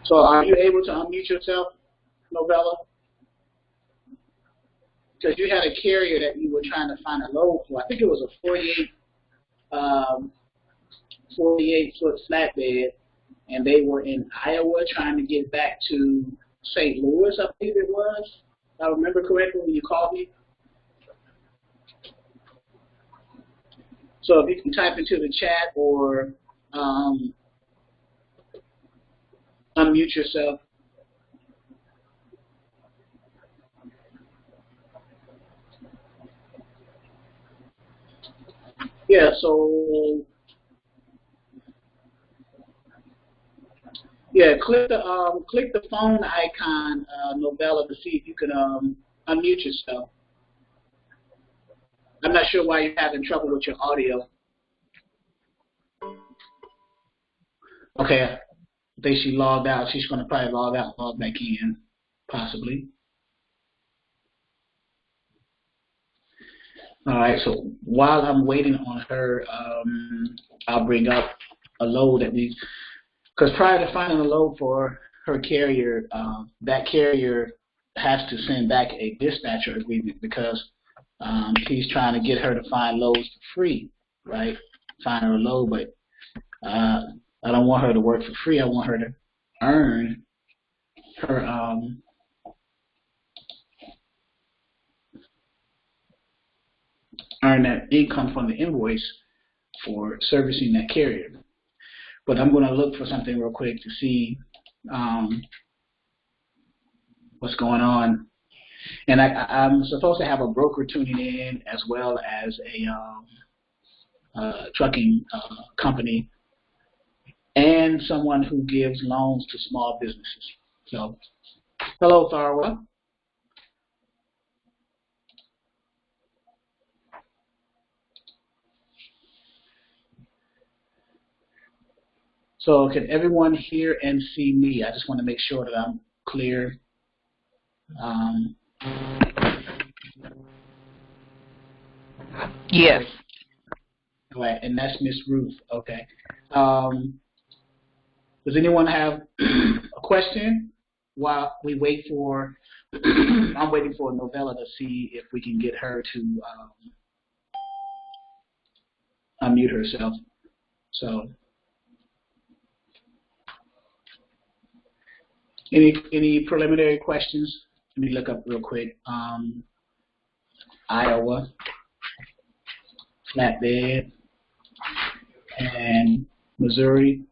So are you able to unmute yourself, Novella? Because you had a carrier that you were trying to find a load for. I think it was a 48-foot flatbed, and they were in Iowa trying to get back to St. Louis, I believe it was. If I remember correctly when you called me. So if you can type into the chat or unmute yourself. Yeah, so yeah, click the phone icon, Novella, to see if you can unmute yourself. I'm not sure why you're having trouble with your audio. Okay, I think she logged out. She's going to probably log out and log back in, possibly. All right, so while I'm waiting on her, I'll bring up a load that we, because prior to finding a load for her carrier, that carrier has to send back a dispatcher agreement because he's trying to get her to find loads for free, right? Find her a load, but I don't want her to work for free. I want her to earn her earn that income from the invoice for servicing that carrier. But I'm going to look for something real quick to see what's going on. And I'm supposed to have a broker tuning in as well as a trucking company and someone who gives loans to small businesses. So, hello, Tharwa. So can everyone hear and see me? I just want to make sure that I'm clear. Yes. All right, and that's Miss Ruth. Okay. Does anyone have a question while we wait for, I'm waiting for Novella to see if we can get her to unmute herself. So, any preliminary questions? Let me look up real quick. Iowa, flatbed, and Missouri.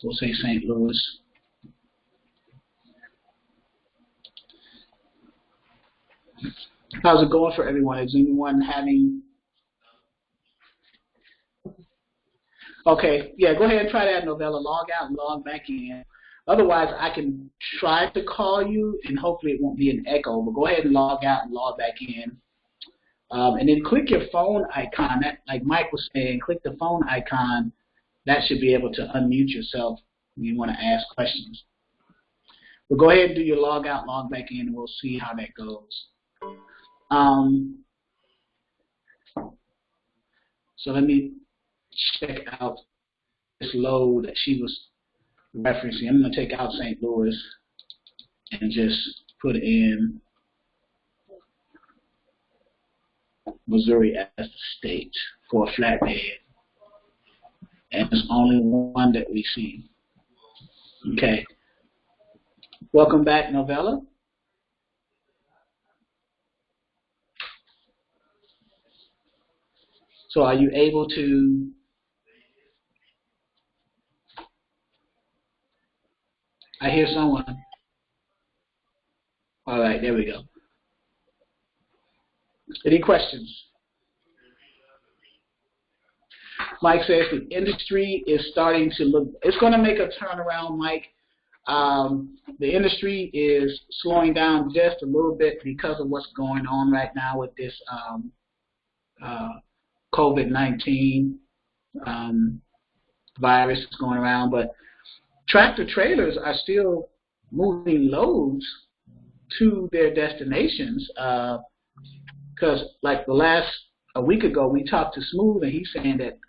We'll say St. Louis. How's it going for everyone? Is anyone having? Okay, yeah, go ahead and try that, Novella. Log out and log back in. Otherwise, I can try to call you, and hopefully it won't be an echo. But go ahead and log out and log back in. And then click your phone icon. That, like Mike was saying, click the phone icon. That should be able to unmute yourself when you want to ask questions. But go ahead and do your log out, log back in, and we'll see how that goes. So let me check out this load that she was referencing. I'm going to take out St. Louis and just put in Missouri as the state for a flatbed. And there's only one that we see. Okay. Welcome back, Novella. So are you able to I hear someone. All right, there we go. Any questions? Mike says the industry is starting to look, it's going to make a turnaround, Mike. The industry is slowing down just a little bit because of what's going on right now with this COVID-19 virus that's going around. But tractor trailers are still moving loads to their destinations because like a week ago we talked to Smooth and he's saying that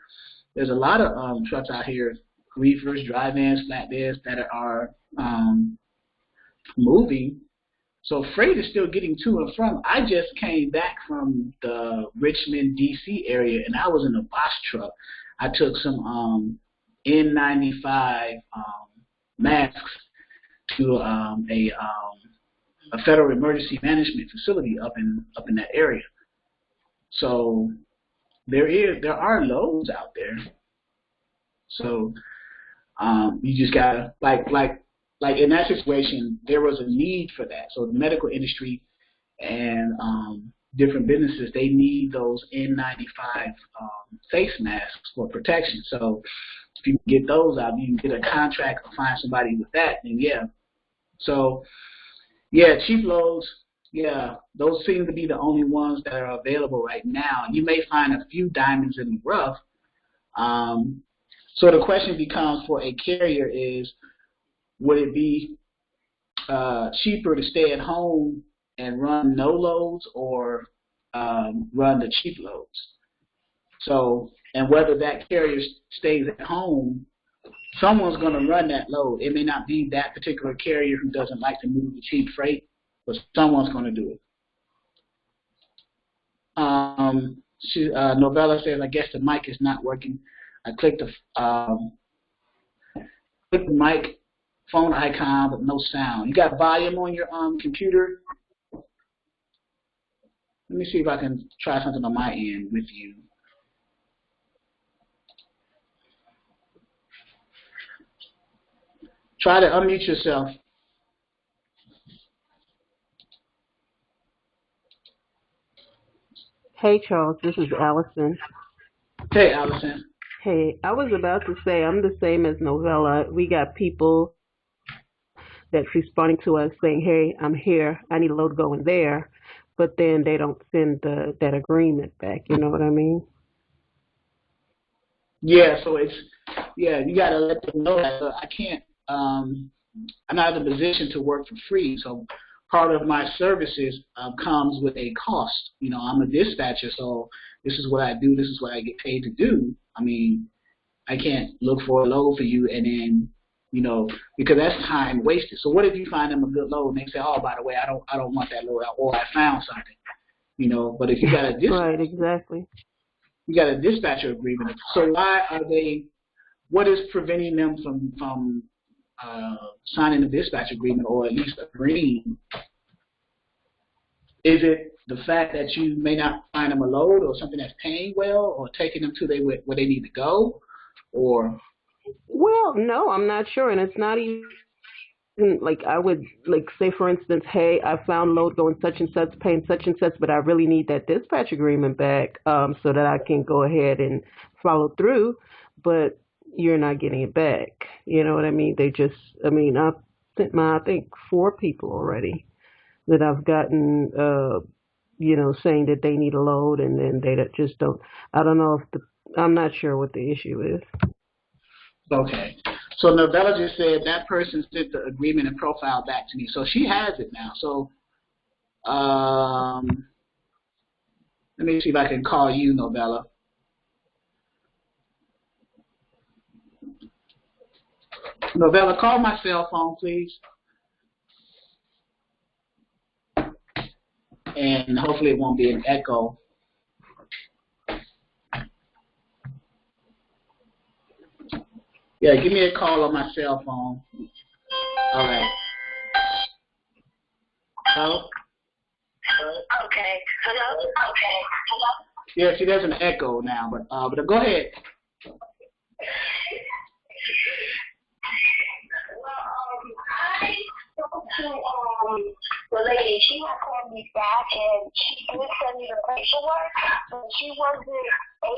there's a lot of trucks out here reefers, dry vans, flatbeds that are moving. So freight is still getting to and from. I just came back from the Richmond, D.C. area, and I was in a box truck. I took some N95 masks to a federal emergency management facility up in that area. So there are loads out there. So you just gotta like in that situation, there was a need for that. So the medical industry and different businesses, they need those N95 face masks for protection. So if you can get those out, you can get a contract or find somebody with that, then yeah. So yeah, cheap loads, yeah, those seem to be the only ones that are available right now. You may find a few diamonds in the rough. So the question becomes for a carrier is, would it be cheaper to stay at home and run no loads or run the cheap loads? So, and whether that carrier stays at home, someone's going to run that load. It may not be that particular carrier who doesn't like to move the cheap freight, but someone's going to do it. Novella says, I guess the mic is not working. I clicked the mic phone icon, but no sound. You got volume on your computer? Let me see if I can try something on my end with you. Try to unmute yourself. Hey, Charles, this is Allison. Hey, Allison. Hey, I was about to say I'm the same as Novella. We got people that's responding to us saying, hey, I'm here, I need a load going there, but then they don't send that agreement back, you know what I mean? Yeah, so it's, yeah, you got to let them know that I can't, I'm not in a position to work for free, so part of my services comes with a cost. You know, I'm a dispatcher, so this is what I do, this is what I get paid to do. I mean, I can't look for a load for you and then, you know, because that's time wasted. So what if you find them a good load and they say, oh, by the way, I don't want that load, or I found something, you know. But if you got a right, exactly. You got a dispatcher agreement. So why are they? What is preventing them from signing a dispatch agreement or at least agreeing? Is it the fact that you may not find them a load or something that's paying well or taking them to where they need to go? Or well, no, I'm not sure, and it's not even like I would like say, for instance, hey, I found load going such and such, paying such and such, but I really need that dispatch agreement back so that I can go ahead and follow through. But you're not getting it back. You know what I mean? They just, I mean, I've sent I think 4 people already that I've gotten, you know, saying that they need a load, and then they just don't. I don't know if I'm not sure what the issue is. Okay. So Novella just said that person sent the agreement and profile back to me. So she has it now. So let me see if I can call you, Novella. Novella, call my cell phone, please. And hopefully it won't be an echo. Yeah, give me a call on my cell phone. All right. Hello? Okay. Hello? Okay. Hello? Yeah, see, there's an echo now, but go ahead. Well, I spoke to the lady. She had called me back and she did send me the paperwork, but she wasn't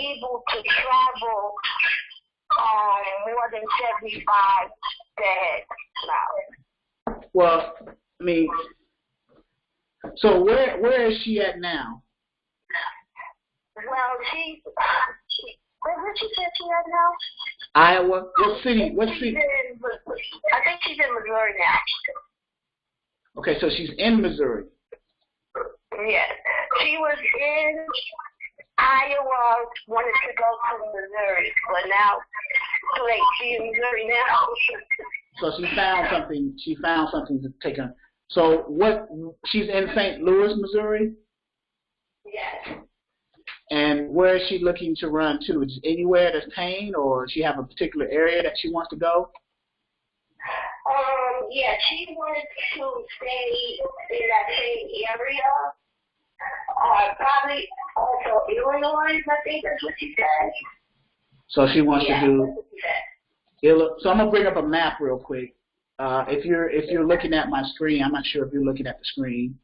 able to travel more than 75 days now. Well, I mean, so where is she at now? Well, where did she say she at now? Iowa? What city? What city? I think she's in Missouri now. Okay, so she's in Missouri. Yes. She was in Iowa, wanted to go to Missouri, but now Great, she's in Missouri now. So she found something. She found something to take her. So what? She's in St. Louis, Missouri. Yes. And where is she looking to run to? Is it anywhere that's paying, or she have a particular area that she wants to go? Yeah, she wanted to stay in that same area. Probably also Illinois, I think that's what she said. So she wants to do. That's what she said. So I'm gonna bring up a map real quick. If you're looking at my screen, I'm not sure if you're looking at the screen.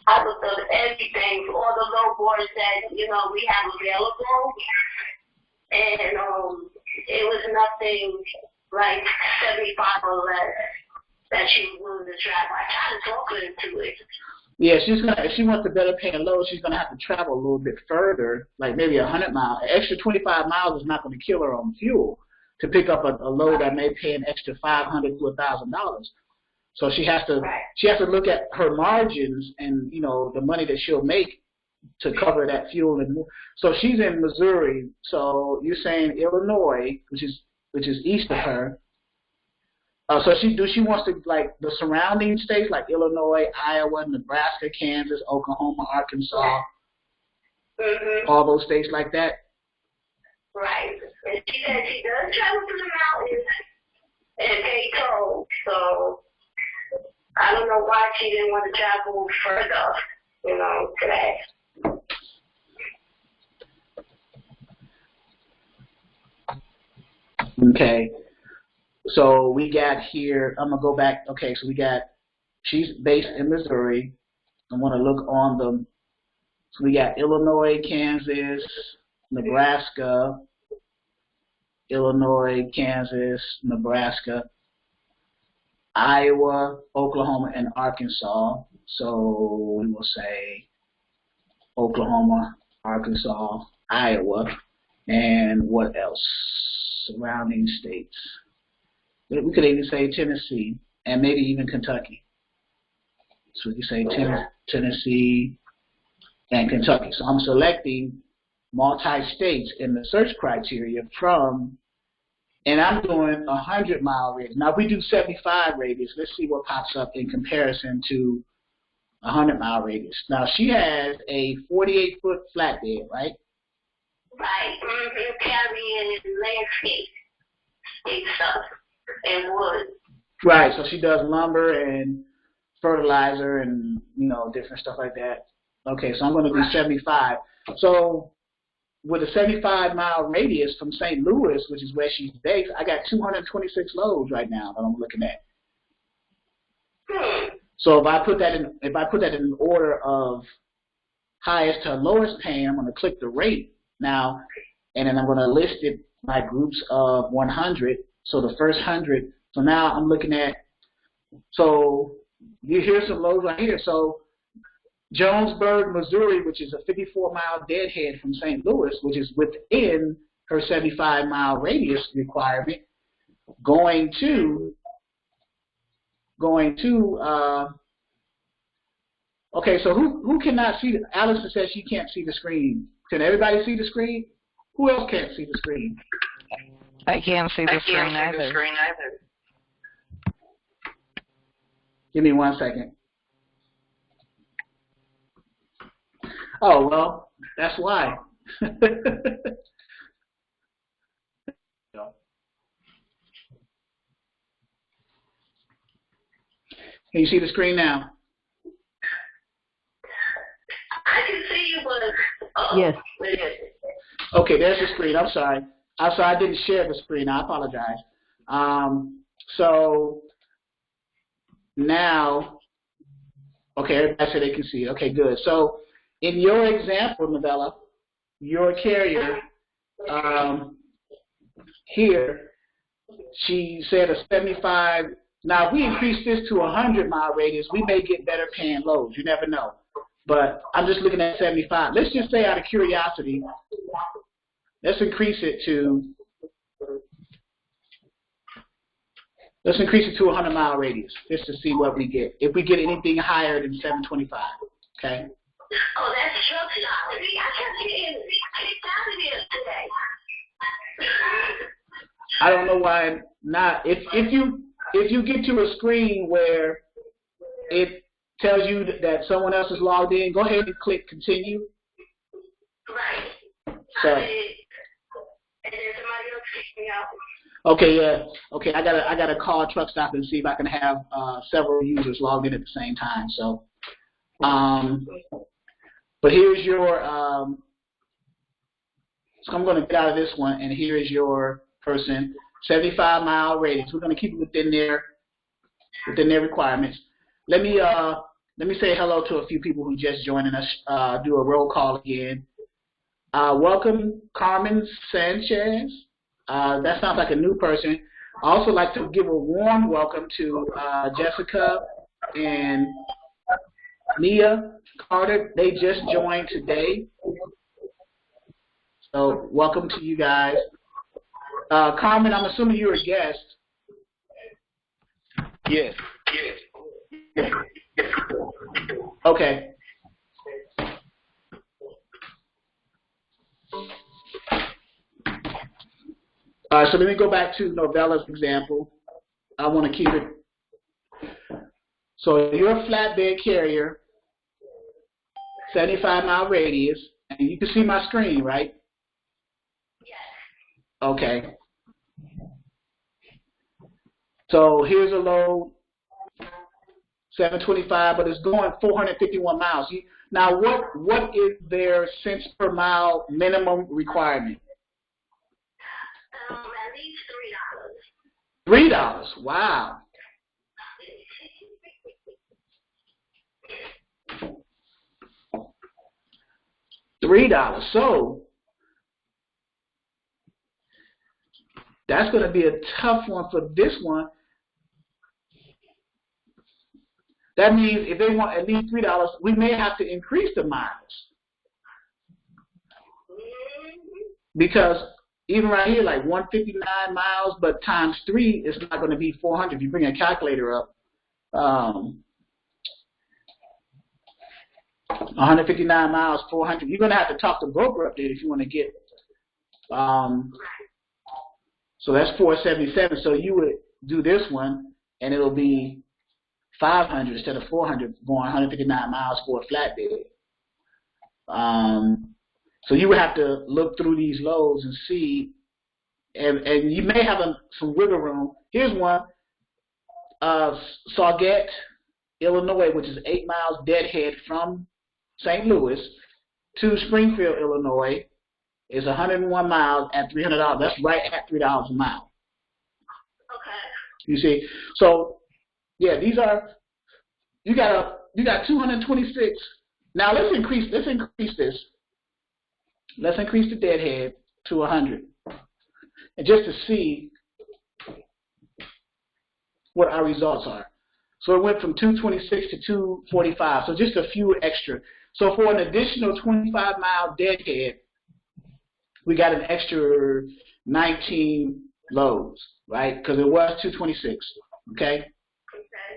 I looked up everything, all the low boards that, we have available. And it was nothing like 75 or less that she was willing to travel. I tried to talk her into it. Yeah, if she wants a better paying load, she's gonna have to travel a little bit further, like maybe 100 miles. An extra 25 miles is not gonna kill her on fuel to pick up a load that may pay an extra $500 to $1,000. So she has to look at her margins and the money that she'll make to cover that fuel and more. So she's in Missouri. So you're saying Illinois, which is east of her. So she wants to like the surrounding states like Illinois, Iowa, Nebraska, Kansas, Oklahoma, Arkansas, all those states like that. Right. And she said she does travel to the mountains and pay toll. So I don't know why she didn't want to travel further, today. Okay. So we got here, I'm going to go back. Okay, so she's based in Missouri. I want to look on so we got Illinois, Kansas, Nebraska, Illinois, Kansas, Nebraska, Iowa, Oklahoma, and Arkansas. So we will say Oklahoma, Arkansas, Iowa, and what else? Surrounding states. We could even say Tennessee and maybe even Kentucky. So we could say Tennessee and Kentucky. So I'm selecting multi-states in the search criteria and I'm doing 100-mile radius. Now, if we do 75 radius, let's see what pops up in comparison to 100-mile radius. Now, she has a 48-foot flatbed, right? Right. Carrying landscape stuff and wood. Right. So she does lumber and fertilizer and different stuff like that. Okay. So I'm going to do 75. So with a 75-mile radius from St. Louis, which is where she's based, I got 226 loads right now that I'm looking at. So if I put that in order of highest to lowest paying, I'm going to click the rate now, and then I'm going to list it by groups of 100. So the first 100. So now I'm looking at. So here's some loads right here. So Jonesburg, Missouri, which is a 54-mile deadhead from St. Louis, which is within her 75-mile radius requirement, going to. Okay, so who cannot see? Allison says she can't see the screen. Can everybody see the screen? Who else can't see the screen? I can't see the screen either. Give me 1 second. Oh, well, that's why. Can you see the screen now? I can see you, but yes. Okay, there's the screen. I'm sorry. I didn't share the screen. I apologize. So now, okay, everybody said they can see it. Okay, good. So in your example, Novella, your carrier here, she said a 75. Now, if we increase this to a 100-mile radius, we may get better paying loads. You never know. But I'm just looking at 75. Let's just say out of curiosity, let's increase it to Let's increase it to a 100-mile radius just to see what we get. If we get anything higher than 725, okay? Oh, that's truck stop. See, I kept getting kicked out of here today. I don't know why not. If you get to a screen where it tells you that someone else is logged in, go ahead and click continue. Right. So. And then somebody else kicked me out. Okay, yeah. Okay, I gotta call Truck Stop and see if I can have several users logged in at the same time. So, but here's your. So I'm going to get out of this one, and here is your person. 75-mile radius. We're going to keep it within their requirements. Let me say hello to a few people who just joining us. Do a roll call again. Welcome, Carmen Sanchez. That sounds like a new person. I also like to give a warm welcome to Jessica and Mia Carter. They just joined today. So welcome to you guys. Carmen, I'm assuming you're a guest. Yes. Okay. So let me go back to Novella's example. I want to keep it. So you're a flatbed carrier, 75-mile radius, and you can see my screen, right? Yes. Okay. So here's a load, 725, but it's going 451 miles. Now, what is their cents per mile minimum requirement? At least $3. $3. Wow. $3. So that's going to be a tough one for this one. That means if they want at least $3, we may have to increase the miles. Because even right here, like 159 miles, but times 3 is not going to be 400. If you bring a calculator up, 159 miles, 400. You're going to have to talk to broker up there if you want to get. So that's 477. So you would do this one, and it'll be 500 instead of 400, going 159 miles for a flatbed. So you would have to look through these loads and see, and you may have some wiggle room. Here's one, Sauget, Illinois, which is 8 miles deadhead from St. Louis to Springfield, Illinois, is 101 miles at $300. That's right at $3 a mile. Okay. You see, so yeah, these are you got 226. Now let's increase this. Let's increase the deadhead to 100, and just to see what our results are. So it went from 226 to 245. So just a few extra. So for an additional 25-mile deadhead, we got an extra 19 loads, right? Because it was 226. Okay. Okay,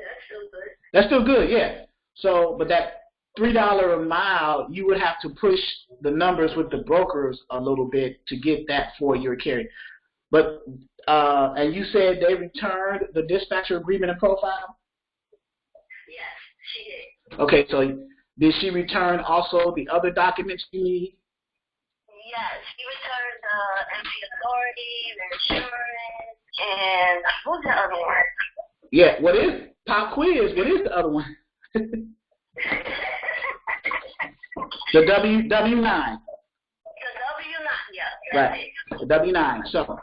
that's still good. That's still good, yeah. So, but that $3 a mile, you would have to push the numbers with the brokers a little bit to get that for your carrier. But and you said they returned the dispatcher agreement and profile? Yes, she did. Okay, so did she return also the other documents you need? Yes, she returned the empty authority, the insurance, and what's the other one? Yeah, what is pop quiz? What is the other one? The W-9. The W9, yeah. Right, the W-9. So,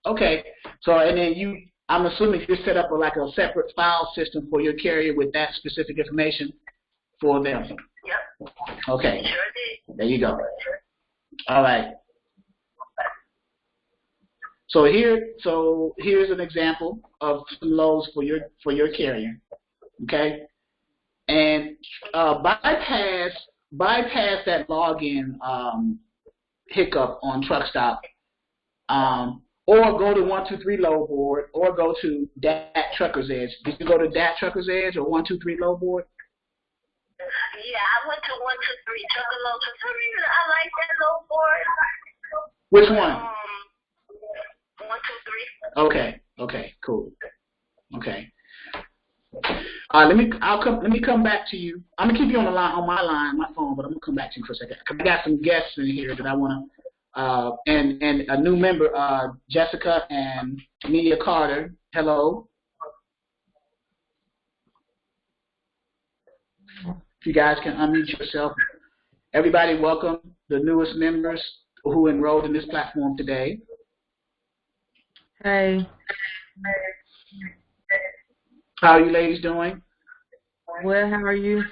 okay. So, and then I'm assuming you set up like a separate file system for your carrier with that specific information for them. Yep. Okay. Sure did. There you go. All right. So here's an example of some loads for your carrier. Okay. And bypass that login hiccup on TruckStop, or go to 123 load board, or go to Dat Trucker's Edge. Did you go to Dat Trucker's Edge or 123 load board? Yeah, I went to 123 Trucker Load. For some reason, I like that load board. Which one? 123. Okay, cool. Okay. Let me come back to you. I'm gonna keep you on the line, on my phone, but I'm gonna come back to you for a second. I got some guests in here that I wanna, and a new member, Jessica and Amelia Carter. Hello. If you guys can unmute yourself. Everybody, welcome the newest members who enrolled in this platform today. Hey. How are you ladies doing? Well, how are you?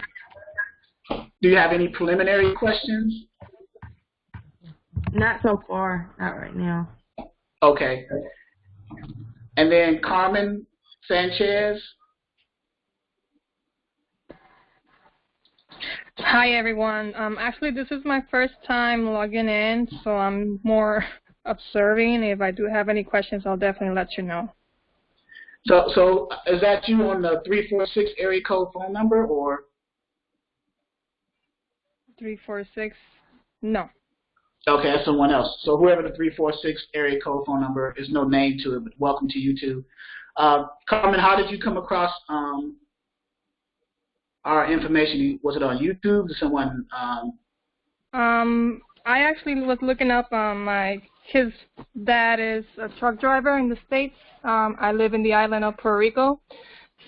Do you have any preliminary questions? Not so far. Not right now. Okay. And then Carmen Sanchez. Hi, everyone. Actually, this is my first time logging in, so I'm more observing. If I do have any questions, I'll definitely let you know. So is that you on the 346 area code phone number, or? 346? No. Okay, that's someone else. So whoever the 346 area code phone number is, no name to it, but welcome to you too. Carmen, how did you come across our information? Was it on YouTube? Did someone? I actually was looking up his dad is a truck driver in the States. I live in the island of Puerto Rico.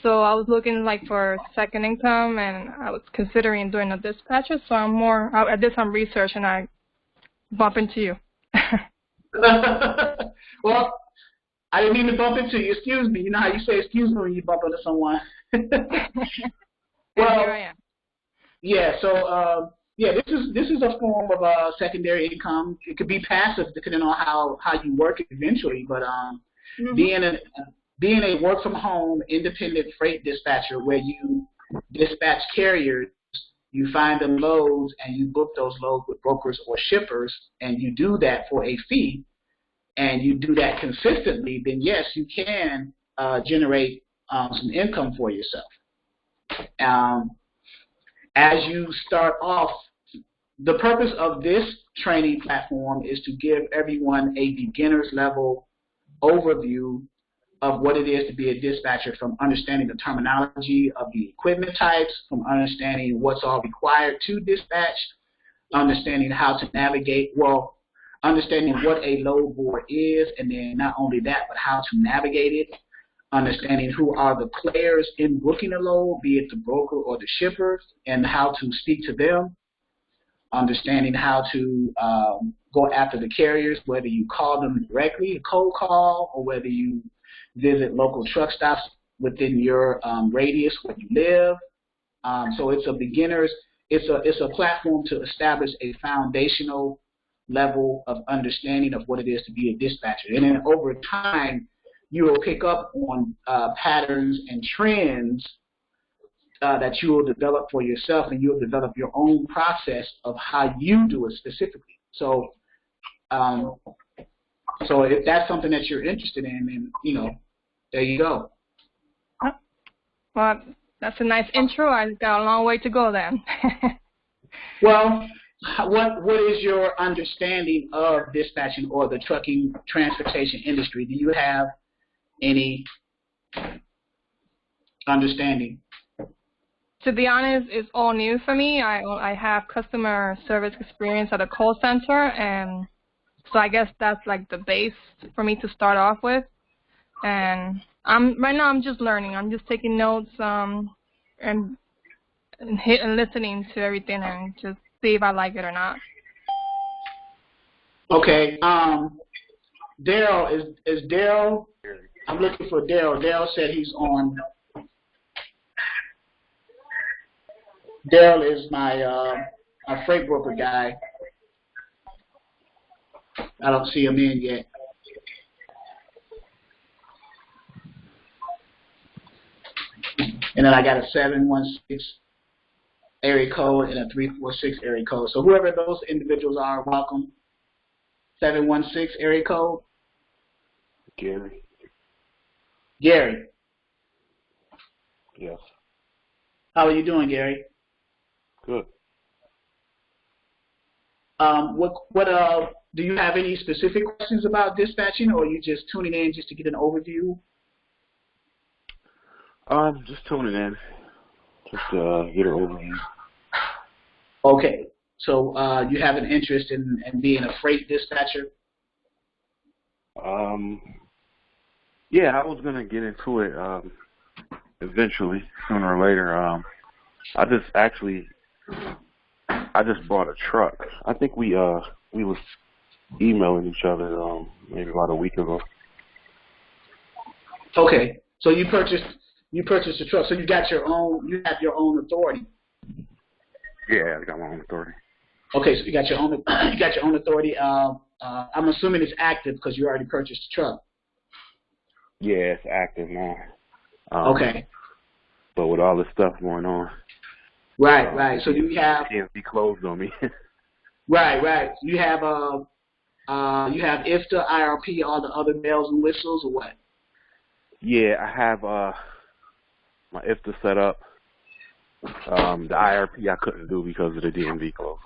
So I was looking like for second income, and I was considering doing a dispatcher. So I did some research, and I bump into you. Well, I didn't mean to bump into you. Excuse me. You know how you say excuse me when you bump into someone. Well, here I am. Yeah. So yeah, this is a form of secondary income. It could be passive depending on how you work it eventually. But being a work from home independent freight dispatcher, where you dispatch carriers, you find them loads and you book those loads with brokers or shippers, and you do that for a fee, and you do that consistently, then yes, you can generate some income for yourself. As you start off, the purpose of this training platform is to give everyone a beginner's level overview of what it is to be a dispatcher, from understanding the terminology of the equipment types, from understanding what's all required to dispatch, understanding how to navigate, understanding what a load board is, and then not only that, but how to navigate it, understanding who are the players in booking a load, be it the broker or the shipper, and how to speak to them, understanding how to go after the carriers, whether you call them directly, a cold call, or whether you visit local truck stops within your radius where you live. So it's a platform to establish a foundational level of understanding of what it is to be a dispatcher. And then over time, you will pick up on patterns and trends that you will develop for yourself, and you'll develop your own process of how you do it specifically. So, so if that's something that you're interested in, then there you go. Well, that's a nice intro. I've got a long way to go then. Well, what is your understanding of dispatching or the trucking transportation industry? Do you have any understanding? To be honest, it's all new for me. I have customer service experience at a call center, and so I guess that's like the base for me to start off with. And right now I'm just learning. I'm just taking notes and listening to everything, and just see if I like it or not. Okay. Daryl, is Daryl? I'm looking for Daryl. Daryl said he's on. Daryl is my freight broker guy. I don't see him in yet. And then I got a 716 area code and a 346 area code. So whoever those individuals are, welcome. 716 area code. Gary. Gary. Yes. How are you doing, Gary? Good. What do you have any specific questions about dispatching, or are you just tuning in just to get an overview? Just tuning in. Just get an overview. Okay. So you have an interest in being a freight dispatcher? Yeah, I was gonna get into it eventually, sooner or later. I just bought a truck. I think we was emailing each other maybe about a week ago. Okay. So you purchased a truck. So you have your own authority. Yeah, I got my own authority. Okay, so you got your own authority. I'm assuming it's active because you already purchased the truck. Yeah, it's active now. Okay. But with all this stuff going on. Right. So you have DMV closed on me. Right. You have IFTA, IRP, all the other bells and whistles, or what? Yeah, I have my IFTA set up. The IRP I couldn't do because of the DMV close.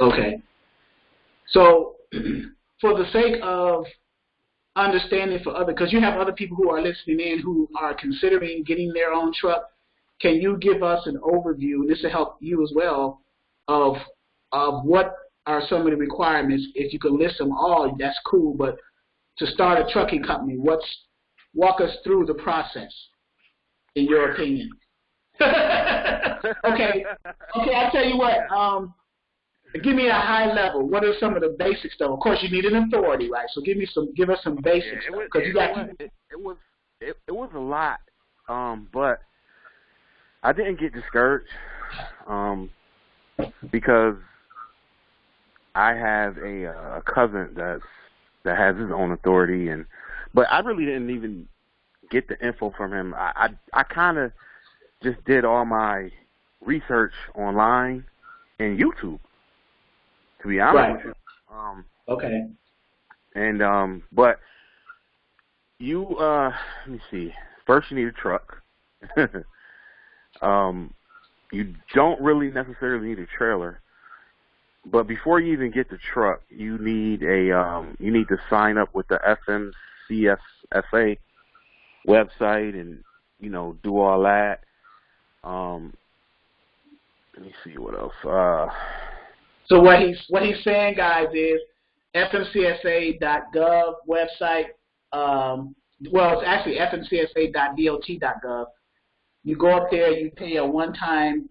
Okay. So, for the sake of understanding for other, because you have other people who are listening in who are considering getting their own truck, can you give us an overview, and this will help you as well, of what are some of the requirements? If you can list them all, that's cool, but to start a trucking company, walk us through the process, in your opinion. Okay, I'll tell you what, give me a high level. What are some of the basic stuff? Of course, you need an authority, right? So give us some basics. It was a lot, but I didn't get discouraged because I have a cousin that has his own authority, but I really didn't even get the info from him. I kind of just did all my research online and YouTube, to be honest with you. Okay. And but you let me see. First, you need a truck. You don't really necessarily need a trailer, but before you even get the truck, you need to sign up with the FMCSA website and do all that. Let me see what else. So what he's saying, guys, is FMCSA.gov website. Well, it's actually FMCSA.dot.gov. You go up there, you pay a one-time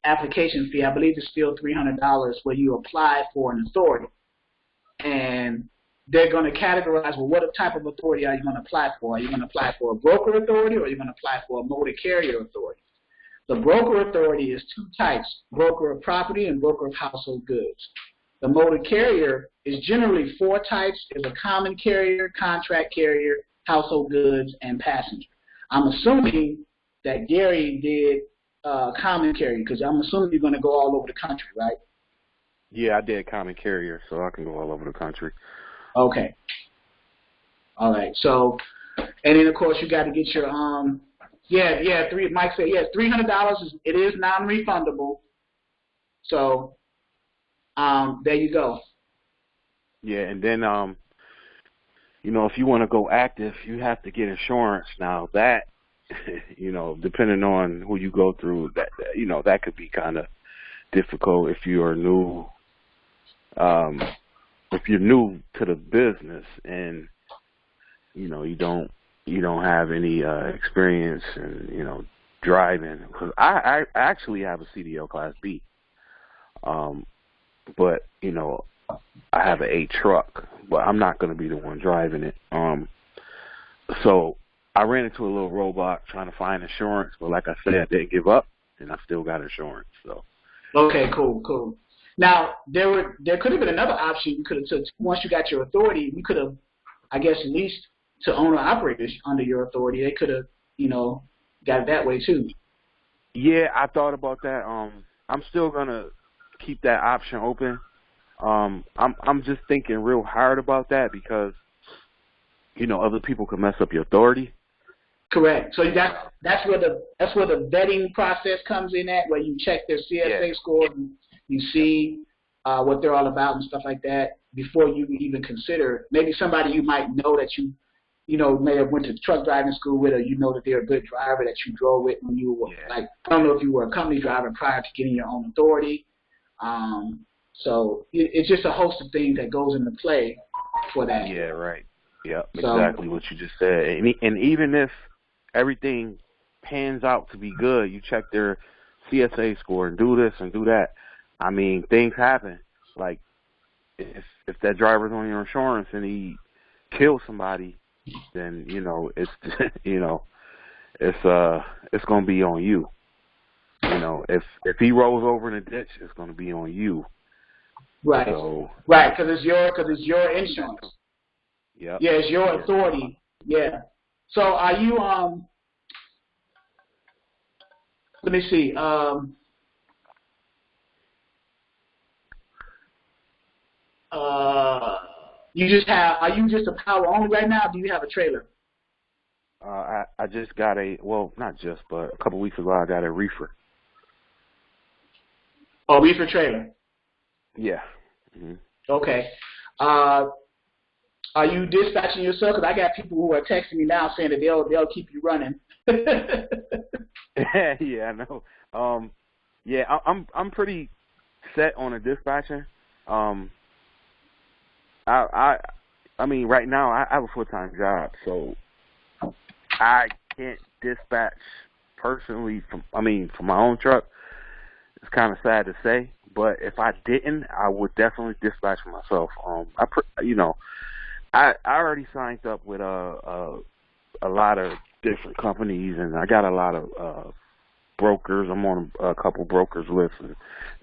application fee. I believe it's still $300 where you apply for an authority. And they're going to categorize, well, what type of authority are you going to apply for? Are you going to apply for a broker authority, or are you going to apply for a motor carrier authority? The broker authority is two types, broker of property and broker of household goods. The motor carrier is generally four types. It's a common carrier, contract carrier, household goods, and passenger. I'm assuming that Gary did common carrier, because I'm assuming you're going to go all over the country, right? Yeah, I did common carrier, so I can go all over the country. Okay. All right. So, and then of course you got to get your Mike said yes, $300 is non-refundable. So, there you go. Yeah, and then if you want to go active, you have to get insurance. Now that depending on who you go through, that could be kind of difficult if you are new. If you're new to the business and you don't have any experience in driving, because I actually have a CDL Class B, but I have an A truck, but I'm not going to be the one driving it. So I ran into a little roadblock trying to find insurance, but like I said, I didn't give up, and I still got insurance. So okay, cool. Now there could have been another option. You could have took, once you got your authority, you could have, I guess, leased to owner operators under your authority. They could have, got it that way too. Yeah, I thought about that. I'm still gonna keep that option open. I'm just thinking real hard about that because other people could mess up your authority. Correct. So that's where the vetting process comes in at, where you check their CSA score, and you see what they're all about and stuff like that before you even consider maybe somebody you might know that you may have went to truck driving school with, or that they're a good driver that you drove with when you were like, I don't know if you were a company driver prior to getting your own authority. So it's just a host of things that goes into play for that. Yeah, right. Yeah, exactly what you just said. And even if everything pans out to be good, you check their CSA score and do this and do that. I mean, things happen. Like if that driver's on your insurance and he kills somebody, then it's it's gonna be on you. If he rolls over in a ditch, it's gonna be on you. Right. So, right, because it's your insurance. Yeah. Yeah, it's your authority. Yeah. So are you let me see. Are you just a power only right now? Or do you have a trailer? I just got not just, but a couple weeks ago I got a reefer. Oh, reefer trailer. Yeah. Mm-hmm. Okay. Are you dispatching yourself? Because I got people who are texting me now saying that they'll keep you running. Yeah, I know. Yeah, I'm pretty set on a dispatcher. I mean, right now I have a full-time job, so I can't dispatch personally from my own truck. It's kind of sad to say, but if I didn't, I would definitely dispatch for myself. I already signed up with a lot of different companies, and I got a lot of brokers. I'm on a couple brokers lists and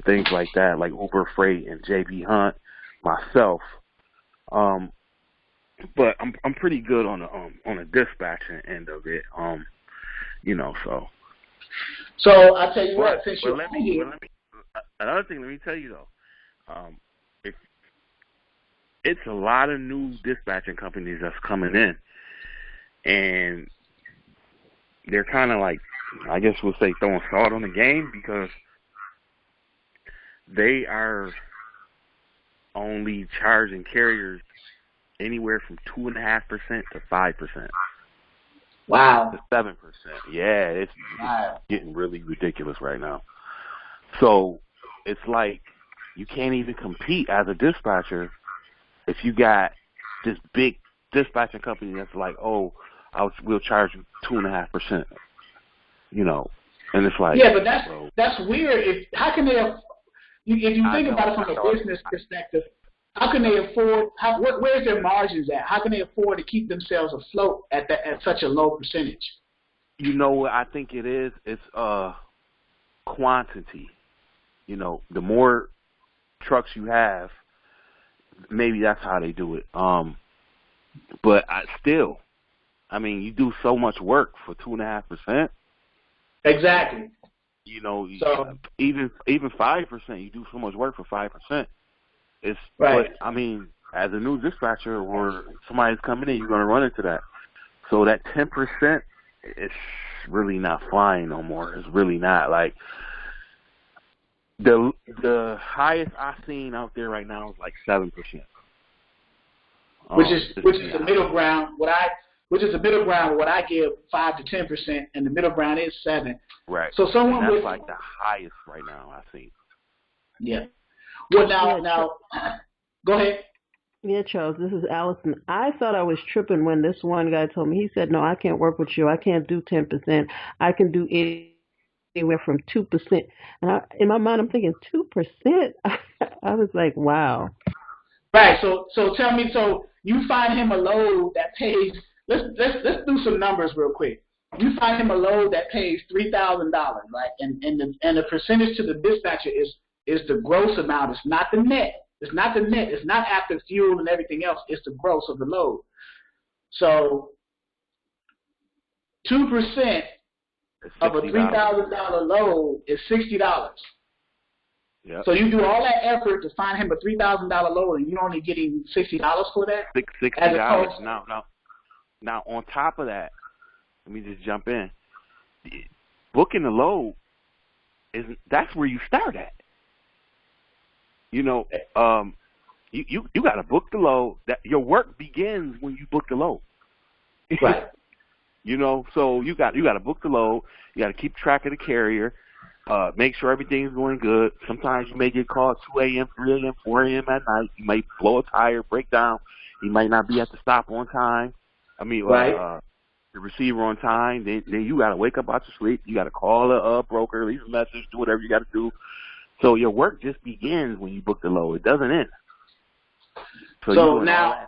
things like that, like Uber Freight and JB Hunt. Myself, but I'm pretty good on a dispatching end of it. So I tell you what, since you're another thing, let me tell you though, it's a lot of new dispatching companies that's coming in, and they're kind of like, I guess we'll say, throwing salt on the game, because they are only charging carriers anywhere from 2.5% to 5%. Wow. To 7%. Yeah, it's getting really ridiculous right now. So it's like you can't even compete as a dispatcher if you got this big dispatching company that's like, oh, we'll charge you 2.5%. And it's like, yeah, but that's weird. How can they? If you think about it from a business perspective, how can they afford? Where's their margins at? How can they afford to keep themselves afloat at such a low percentage? You know what I think it is? It's quantity. The more trucks you have, maybe that's how they do it. But you do so much work for 2.5%. Exactly. So even 5%, you do so much work for 5%. It's right. But as a new dispatcher or somebody's coming in, you're going to run into that. So that 10%, it's really not flying no more. It's really not. Like the highest I've seen out there right now is like 7%. Which is the middle ground. Which is the middle ground. What I give 5 to 10%, and the middle ground is 7. Right. So someone that's like the highest right now I've seen. Yeah. Well, now, go ahead. Yeah, Charles, this is Allison. I thought I was tripping when this one guy told me. He said, no, I can't work with you. I can't do 10%. I can do anywhere from 2%. And in my mind, I'm thinking 2%? I was like, wow. Right. So tell me, so you find him a load that pays, let's do some numbers real quick. You find him a load that pays $3,000, right? And the percentage to the dispatcher is the gross amount. It's not the net. It's not the net. It's not after fuel and everything else. It's the gross of the load. So 2% of a $3,000 load is $60. Yep. So you do all that effort to find him a $3,000 load, and you're only getting $60 for that. $60. No. Now, on top of that, let me just jump in. Booking the load that's where you start at. You know, you got to book the load. That your work begins when you book the load. Right. You know, so you got to book the load. You got to keep track of the carrier. Make sure everything's going good. Sometimes you may get called 2 a.m., 3 a.m., 4 a.m. at night. You may blow a tire, break down. You might not be at the stop on time. The receiver on time. Then you got to wake up out your sleep. You got to call a broker, leave a message, do whatever you got to do. So your work just begins when you book the load. It doesn't end. So now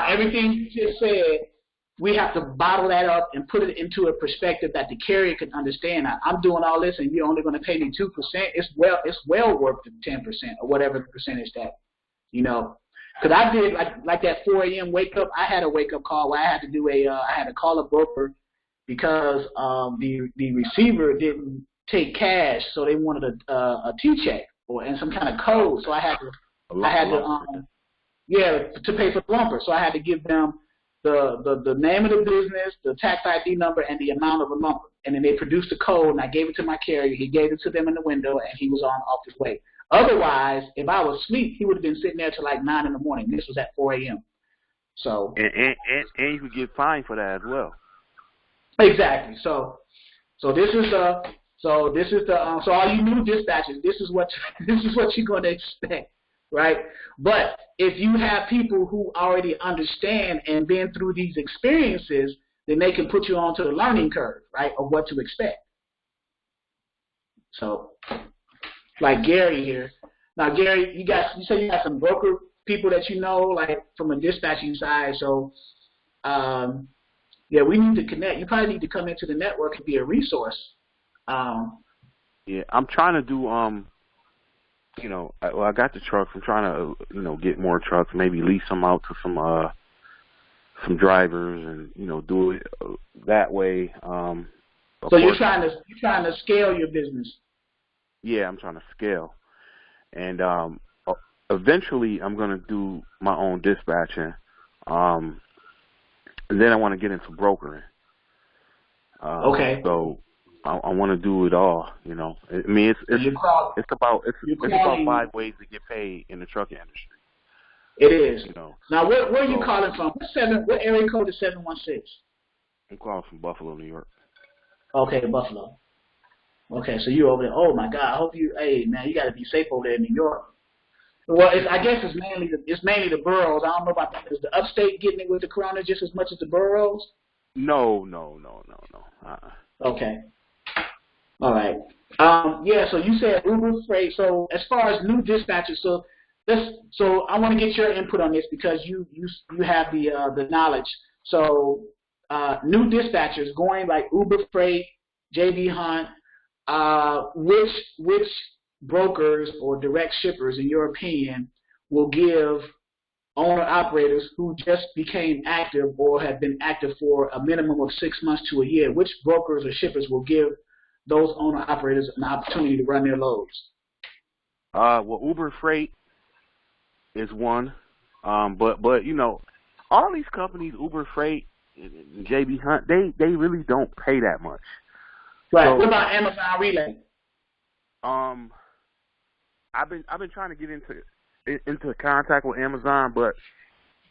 everything you just said, we have to bottle that up and put it into a perspective that the carrier can understand. I'm doing all this, and you're only going to pay me 2%. It's well worth the 10% or whatever the percentage that, you know. Because I did like that 4 a.m. wake up. I had a wake up call where I had to do I had to call a broker because the receiver didn't take cash, so they wanted a T-check and some kind of code. So I had to pay for the lumper. So I had to give them the name of the business, the tax ID number, and the amount of the lumper. And then they produced the code, and I gave it to my carrier. He gave it to them in the window, and he was off his way. Otherwise, if I was asleep, he would have been sitting there till like 9 in the morning. This was at 4 a.m. So and you could get fined for that as well. Exactly. So this is all you new dispatchers. This is what you're going to expect, right? But if you have people who already understand and been through these experiences, then they can put you onto the learning curve, right, of what to expect. So, like Gary here. Now, Gary, you said you got some broker people that you know, like from a dispatching side. So, we need to connect. You probably need to come into the network and be a resource. I'm trying to do. I got the trucks. I'm trying to, get more trucks. Maybe lease them out to some drivers, and do it that way. So you're trying to scale your business. Yeah, I'm trying to scale, and eventually I'm going to do my own dispatching, and then I want to get into brokering. Okay. So I want to do it all. I mean, it's about 5 ways to get paid in the trucking industry. It is. Now, where are you calling from? What area code is 716? I'm calling from Buffalo, New York. Okay, Buffalo. Okay, so you're over there. Oh my God! I hope you got to be safe over there in New York. Well, I guess it's mainly the boroughs. I don't know about that. Is the upstate getting it with the corona just as much as the boroughs? No. Okay. All right. So you said Uber Freight. So as far as new dispatchers, so I want to get your input on this because you have the knowledge. So new dispatchers going like Uber Freight, JB Hunt, which brokers or direct shippers, in your opinion, will give owner-operators who just became active or have been active for a minimum of 6 months to a year, which brokers or shippers will give those owner-operators an opportunity to run their loads? Uber Freight is one, but all these companies, Uber Freight and JB Hunt, they really don't pay that much. Right. So, what about Amazon Relay? I've been trying to get into contact with Amazon, but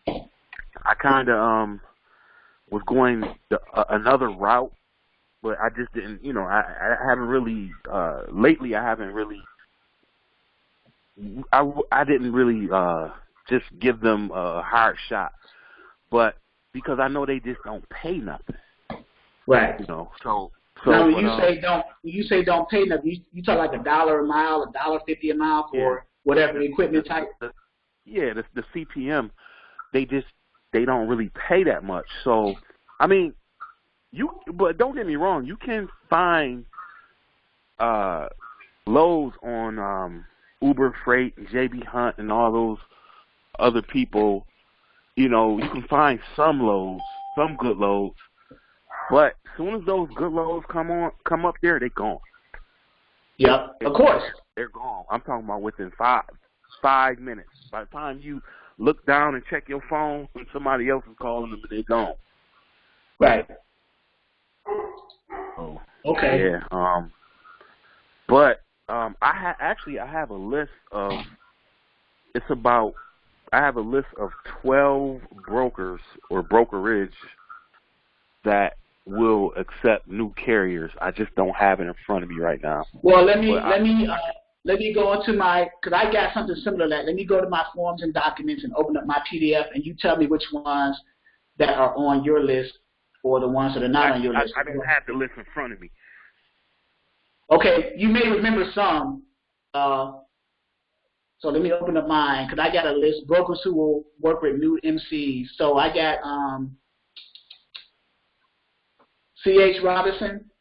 I kind of was going another route, but I just didn't. I haven't really lately. I haven't really. I didn't really just give them a hard shot, but because I know they just don't pay nothing. Right. So now, when you say don't pay nothing, you talk like $1 a mile, $1.50 a mile for whatever equipment type. The CPM, they don't really pay that much. So, I mean, but don't get me wrong, you can find loads on Uber Freight and JB Hunt and all those other people. You can find some loads, some good loads. But as soon as those good loads come up there, they're gone. Yep, of course. They're gone. I'm talking about within 5 minutes. By the time you look down and check your phone, when somebody else is calling them, they're gone. Right. Oh. Okay. Yeah. But I have a list of. I have a list of 12 brokers or brokerage that will accept new carriers. I just don't have it in front of me right now. Well, let me go into because I got something similar to that. Let me go to my forms and documents and open up my PDF, and you tell me which ones that are on your list or the ones that are not on your list. I don't have the list in front of me. Okay, you may remember some. So let me open up mine because I got a list brokers who will work with new MCs. So I got C.H. Robinson.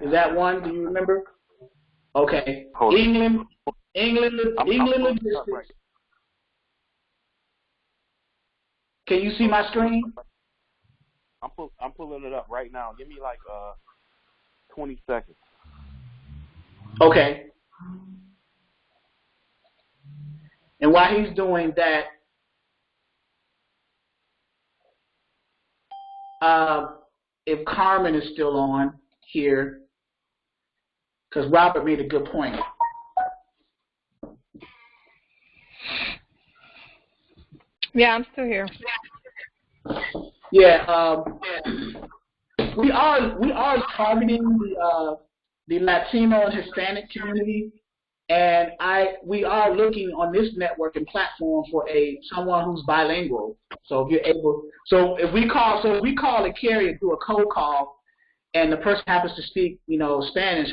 Is that one? Do you remember? Okay. England Logistics. Right. Can you see my screen? I'm pulling it up right now. Give me like 20 seconds. Okay. And while he's doing that, if Carmen is still on here, because Robert made a good point. Yeah, I'm still here. Yeah, we are targeting the Latino and Hispanic community, and we are looking on this network and platform for someone who's bilingual. So if you're able, if we call a carrier through a cold call, and the person happens to speak, Spanish,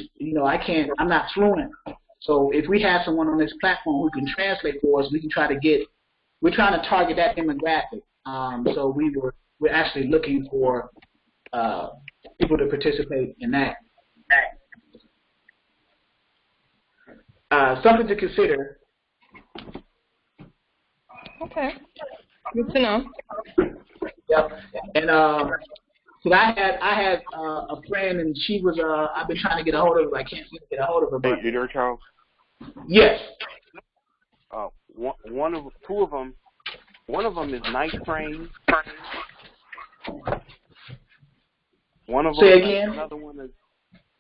I'm not fluent. So if we have someone on this platform who can translate for us, we're trying to target that demographic. So we're actually looking for people to participate in that. Something to consider. Okay. Good to know. Yep. And so I had a friend, and she was I've been trying to get a hold of her. I can't seem to get a hold of her. But Hey, you there, Charles? yes. Two of them. One of them is Night Train. One of them. Say again. Another one is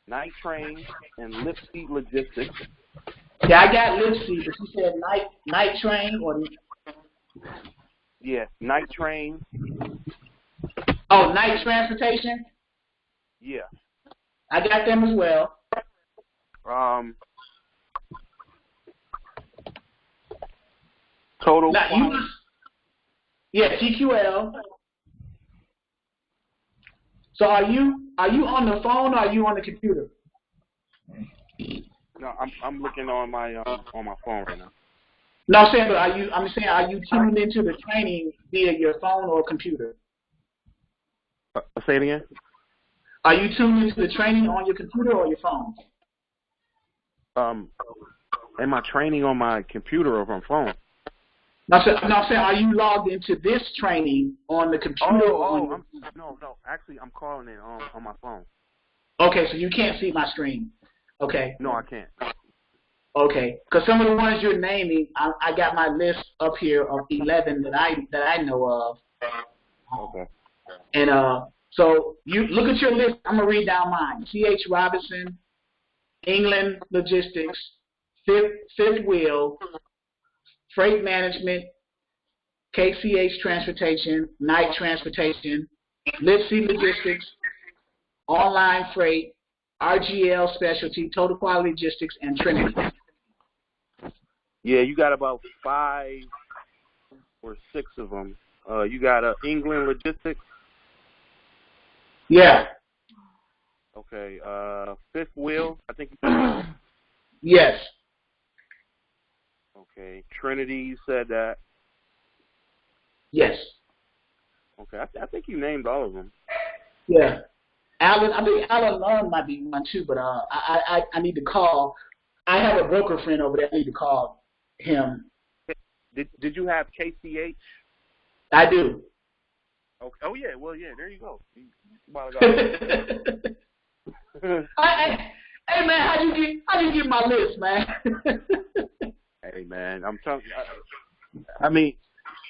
Night Train and Lipsy Logistics. Yeah, I got Lipsy, but she said night train or. Yeah, Night Train. Oh, Night Transportation. Yeah. I got them as well. Total. Yeah, TQL. So are you on the phone or are you on the computer? No, I'm looking on my phone right now. No, I'm saying, but are you tuned into the training via your phone or computer? Say it again. Are you tuned into the training on your computer or your phone? Am I training on my computer or on phone? No, I'm saying, are you logged into this training on the computer? No. Actually, I'm calling it on my phone. Okay, so you can't see my screen. Okay. No, I can't. Okay, because some of the ones you're naming, I got my list up here of 11 that I know of. Okay. And so you look at your list. I'm gonna read down mine: C.H. Robinson, England Logistics, Fifth Wheel, Freight Management, KCH Transportation, Night Transportation, Lipsy Logistics, Online Freight, RGL Specialty, Total Quality Logistics, and Trinity. Yeah, you got about 5 or 6 of them. You got England Logistics. Yeah. Okay. Fifth Wheel, I think you said. Yes. Okay. Trinity, you said that. Yes. Okay. I think you named all of them. Yeah. Alan Lund might be one too, but I need to call. I have a broker friend over there. I need to call him. Did you have KCH? I do. Okay. Oh yeah. Well, yeah. There you go. Hey man, how you get my list, man? Hey man, I'm telling you. I mean,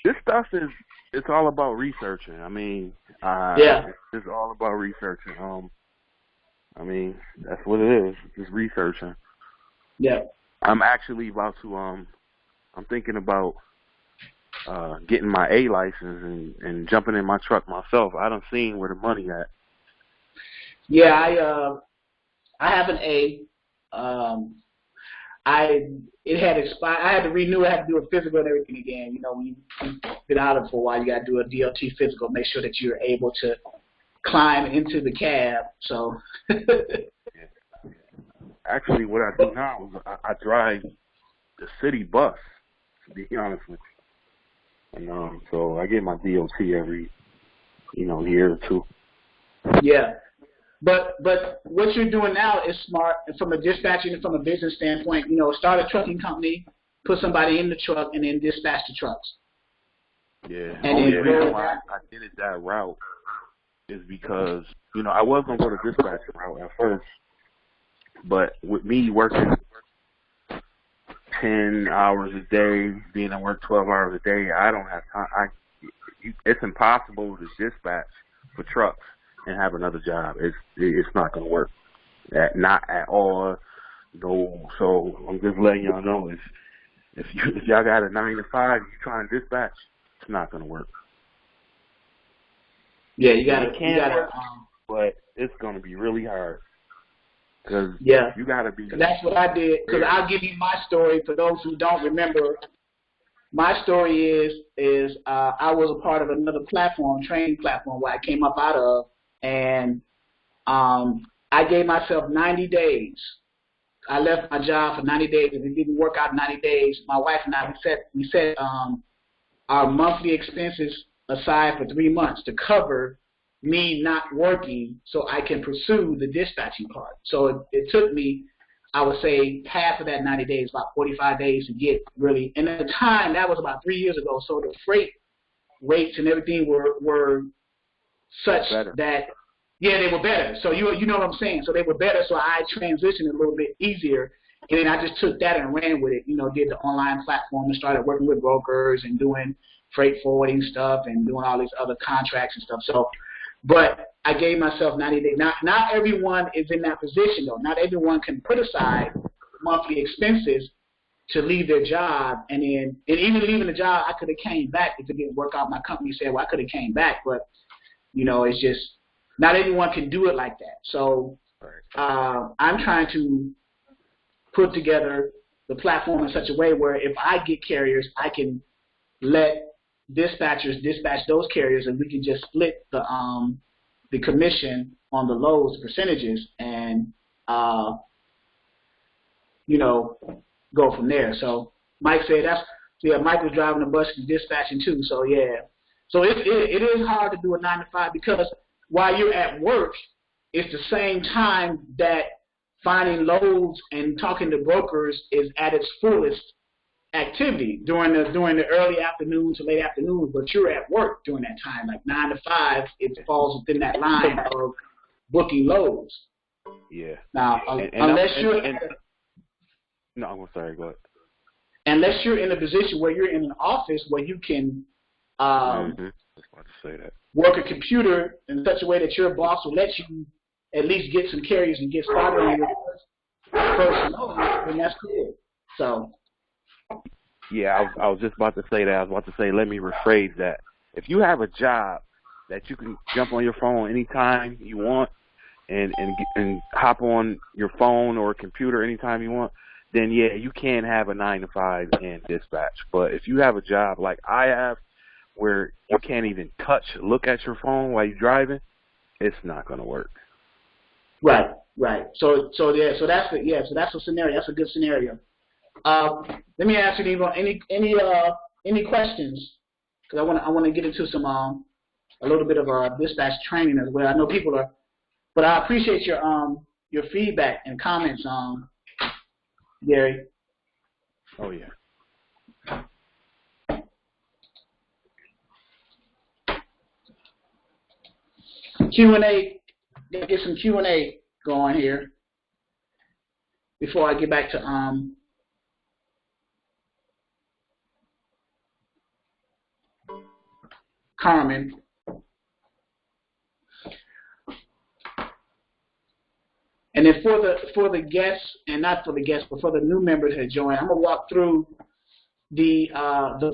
this stuff is it's all about researching. I mean, Yeah. it's all about researching. I mean, that's what it is. Just researching. Yeah. I'm actually about to I'm thinking about getting my A license and jumping in my truck myself. I done seen where the money at. Yeah, I have an A. It had expired. I had to renew it. I had to do a physical and everything again. You know, when you've been out of it for a while, you got to do a DOT physical, make sure that you're able to climb into the cab. So. Actually, what I do now is I drive the city bus, to be honest with you. And so I get my DOT every, year or two. Yeah. But what you're doing now is smart, and from a dispatching and from a business standpoint. Start a trucking company, put somebody in the truck, and then dispatch the trucks. Yeah. And the reason why I did it that route is because I was gonna go the dispatching route at first, but with me working 10 hours a day, being at work 12 hours a day, I don't have time. It's impossible to dispatch for trucks and have another job. It's not going to work. Not at all. No. So I'm just letting y'all know, if y'all got a 9 to 5, you're trying to dispatch, it's not going to work. Yeah, you got to. But it's going to be really hard. Because you got to be. That's what I did. Because I'll give you my story for those who don't remember. My story is I was a part of another training platform where I came up out of, and I gave myself 90 days. I left my job for 90 days. If it didn't work out in 90 days, my wife and I, we set our monthly expenses aside for 3 months to cover me not working so I can pursue the dispatching part. So it took me, I would say, half of that 90 days, about 45 days to get really, and at the time, that was about 3 years ago, so the freight rates and everything were such that, they were better. So you know what I'm saying? So they were better, so I transitioned a little bit easier, and then I just took that and ran with it, did the online platform and started working with brokers and doing freight forwarding stuff and doing all these other contracts and stuff. So, but I gave myself 90 days. Not everyone is in that position, though. Not everyone can put aside monthly expenses to leave their job. And even leaving the job, I could have came back if it didn't work out. My company said, well, I could have came back. But, it's just not everyone can do it like that. So I'm trying to put together the platform in such a way where if I get carriers, I can let dispatchers dispatch those carriers, and we can just split the commission on the loads, percentages, and go from there. So Mike said Mike was driving the bus and dispatching too. So so it is hard to do a 9 to 5 because while you're at work, it's the same time that finding loads and talking to brokers is at its fullest activity during the early afternoon to late afternoon, but you're at work during that time, like 9 to 5. It falls within that line of booking loads. Yeah. Now, no, I'm sorry. Go ahead. Unless you're in a position where you're in an office where you can I was about to say that. Work a computer in such a way that your boss will let you at least get some carriers and get started on your first load, then that's cool. So. Yeah, I was just about to say that. I was about to say, let me rephrase that. If you have a job that you can jump on your phone anytime you want and hop on your phone or computer anytime you want, then you can have a 9 to 5 and dispatch. But if you have a job like I have where you can't even look at your phone while you're driving, it's not going to work. Right. So that's a scenario. That's a good scenario. Let me ask you, Evo, any questions? Because I want to get into some a little bit of dispatch training as well. I know people are, but I appreciate your feedback and comments, Gary. Oh yeah. Q&A. Get some Q&A going here before I get back to Carmen. And then for the guests, and not for the guests, but for the new members that join, I'm gonna walk through the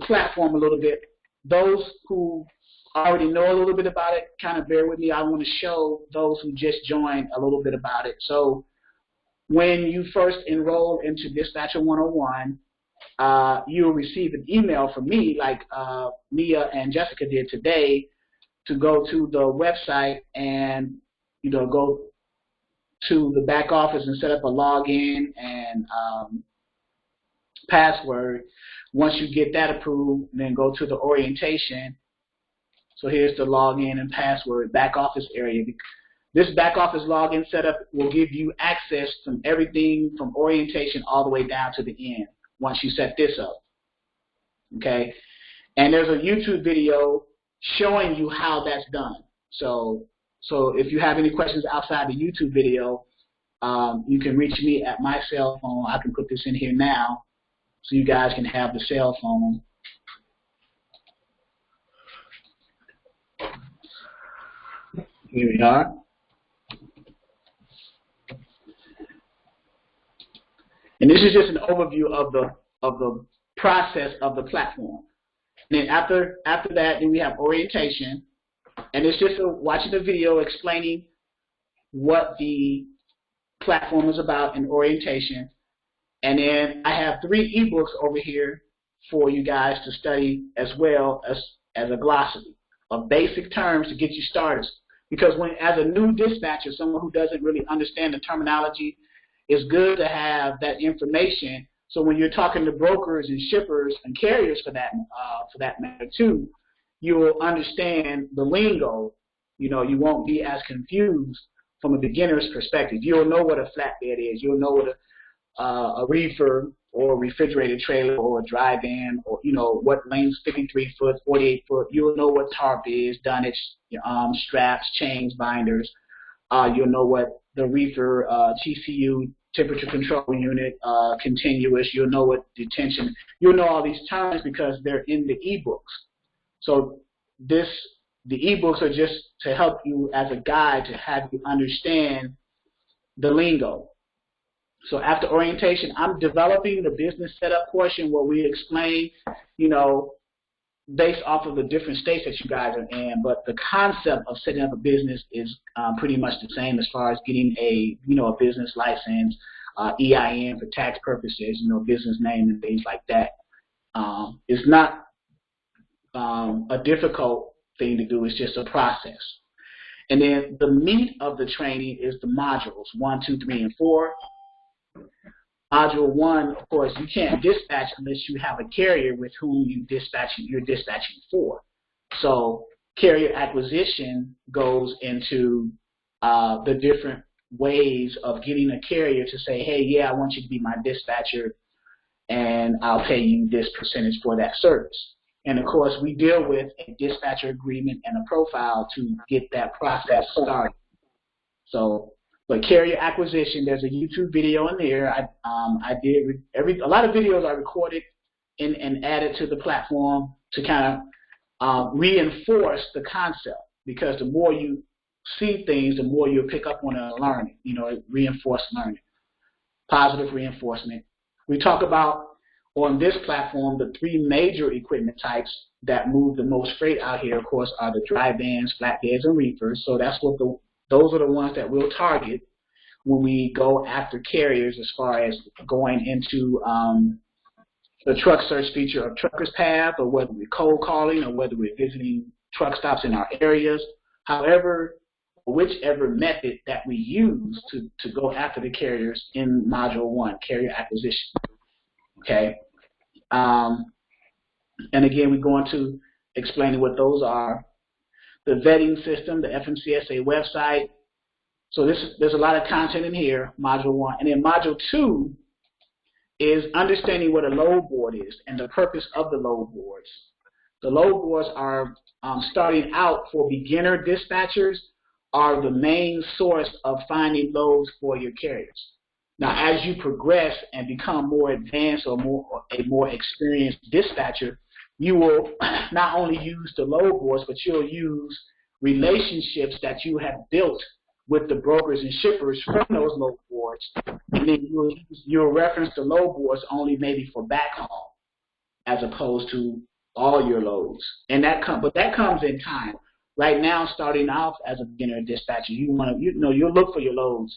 platform a little bit. Those who already know a little bit about it, kind of bear with me. I want to show those who just joined a little bit about it. So when you first enroll into Dispatcher 101, you'll receive an email from me, like Mia and Jessica did today, to go to the website and go to the back office and set up a login and password. Once you get that approved, then go to the orientation. So here's the login and password back office area. This back office login setup will give you access from everything from orientation all the way down to the end once you set this up. Okay? And there's a YouTube video showing you how that's done. So if you have any questions outside the YouTube video, you can reach me at my cell phone. I can put this in here now so you guys can have the cell phone. Here we are. And this is just an overview of the process of the platform. And then after that, then we have orientation. And it's just watching the video explaining what the platform is about in orientation. And then I have 3 ebooks over here for you guys to study, as well as a glossary of basic terms to get you started. Because as a new dispatcher, someone who doesn't really understand the terminology, it's good to have that information. So when you're talking to brokers and shippers and carriers for that matter too, you will understand the lingo. You won't be as confused from a beginner's perspective. You'll know what a flatbed is. You'll know what a reefer or a refrigerated trailer or a dry van, or what lanes, 53 foot, 48 foot. You'll know what tarp is, dunnage, straps, chains, binders. You'll know what the reefer, TCU, temperature control unit, continuous. You'll know what detention. You'll know all these terms because they're in the ebooks. So the ebooks are just to help you as a guide to have you understand the lingo. So after orientation, I'm developing the business setup portion where we explain, based off of the different states that you guys are in, but the concept of setting up a business is pretty much the same as far as getting a business license, EIN for tax purposes, business name and things like that. It's not a difficult thing to do. It's just a process. And then the meat of the training is the modules 1, 2, 3, and 4. Module 1, of course, you can't dispatch unless you have a carrier with whom you're dispatching for. So carrier acquisition goes into the different ways of getting a carrier to say, hey, yeah, I want you to be my dispatcher, and I'll pay you this percentage for that service. And, of course, we deal with a dispatcher agreement and a profile to get that process started. So, but carrier acquisition, there's a YouTube video in there. A lot of videos I recorded and added to the platform to kind of reinforce the concept, because the more you see things, the more you'll pick up on it and learn it. It reinforces learning. Positive reinforcement. We talk about on this platform the 3 major equipment types that move the most freight out here, of course, are the dry vans, flatbeds, and reefers. So those are the ones that we'll target when we go after carriers, as far as going into the truck search feature of Truckers Path, or whether we're cold calling, or whether we're visiting truck stops in our areas. However, whichever method that we use to go after the carriers in Module 1, carrier acquisition. Okay. And again, we go into explaining what those are. The vetting system, the FMCSA website. So there's a lot of content in here, Module 1. And then Module 2 is understanding what a load board is and the purpose of the load boards. The load boards are, starting out for beginner dispatchers, are the main source of finding loads for your carriers. Now, as you progress and become more advanced or a more experienced dispatcher, you will not only use the load boards, but you'll use relationships that you have built with the brokers and shippers from those load boards, and then you'll reference the load boards only maybe for backhaul, as opposed to all your loads. And but that comes in time. Right now, starting off as a beginner dispatcher, you'll look for your loads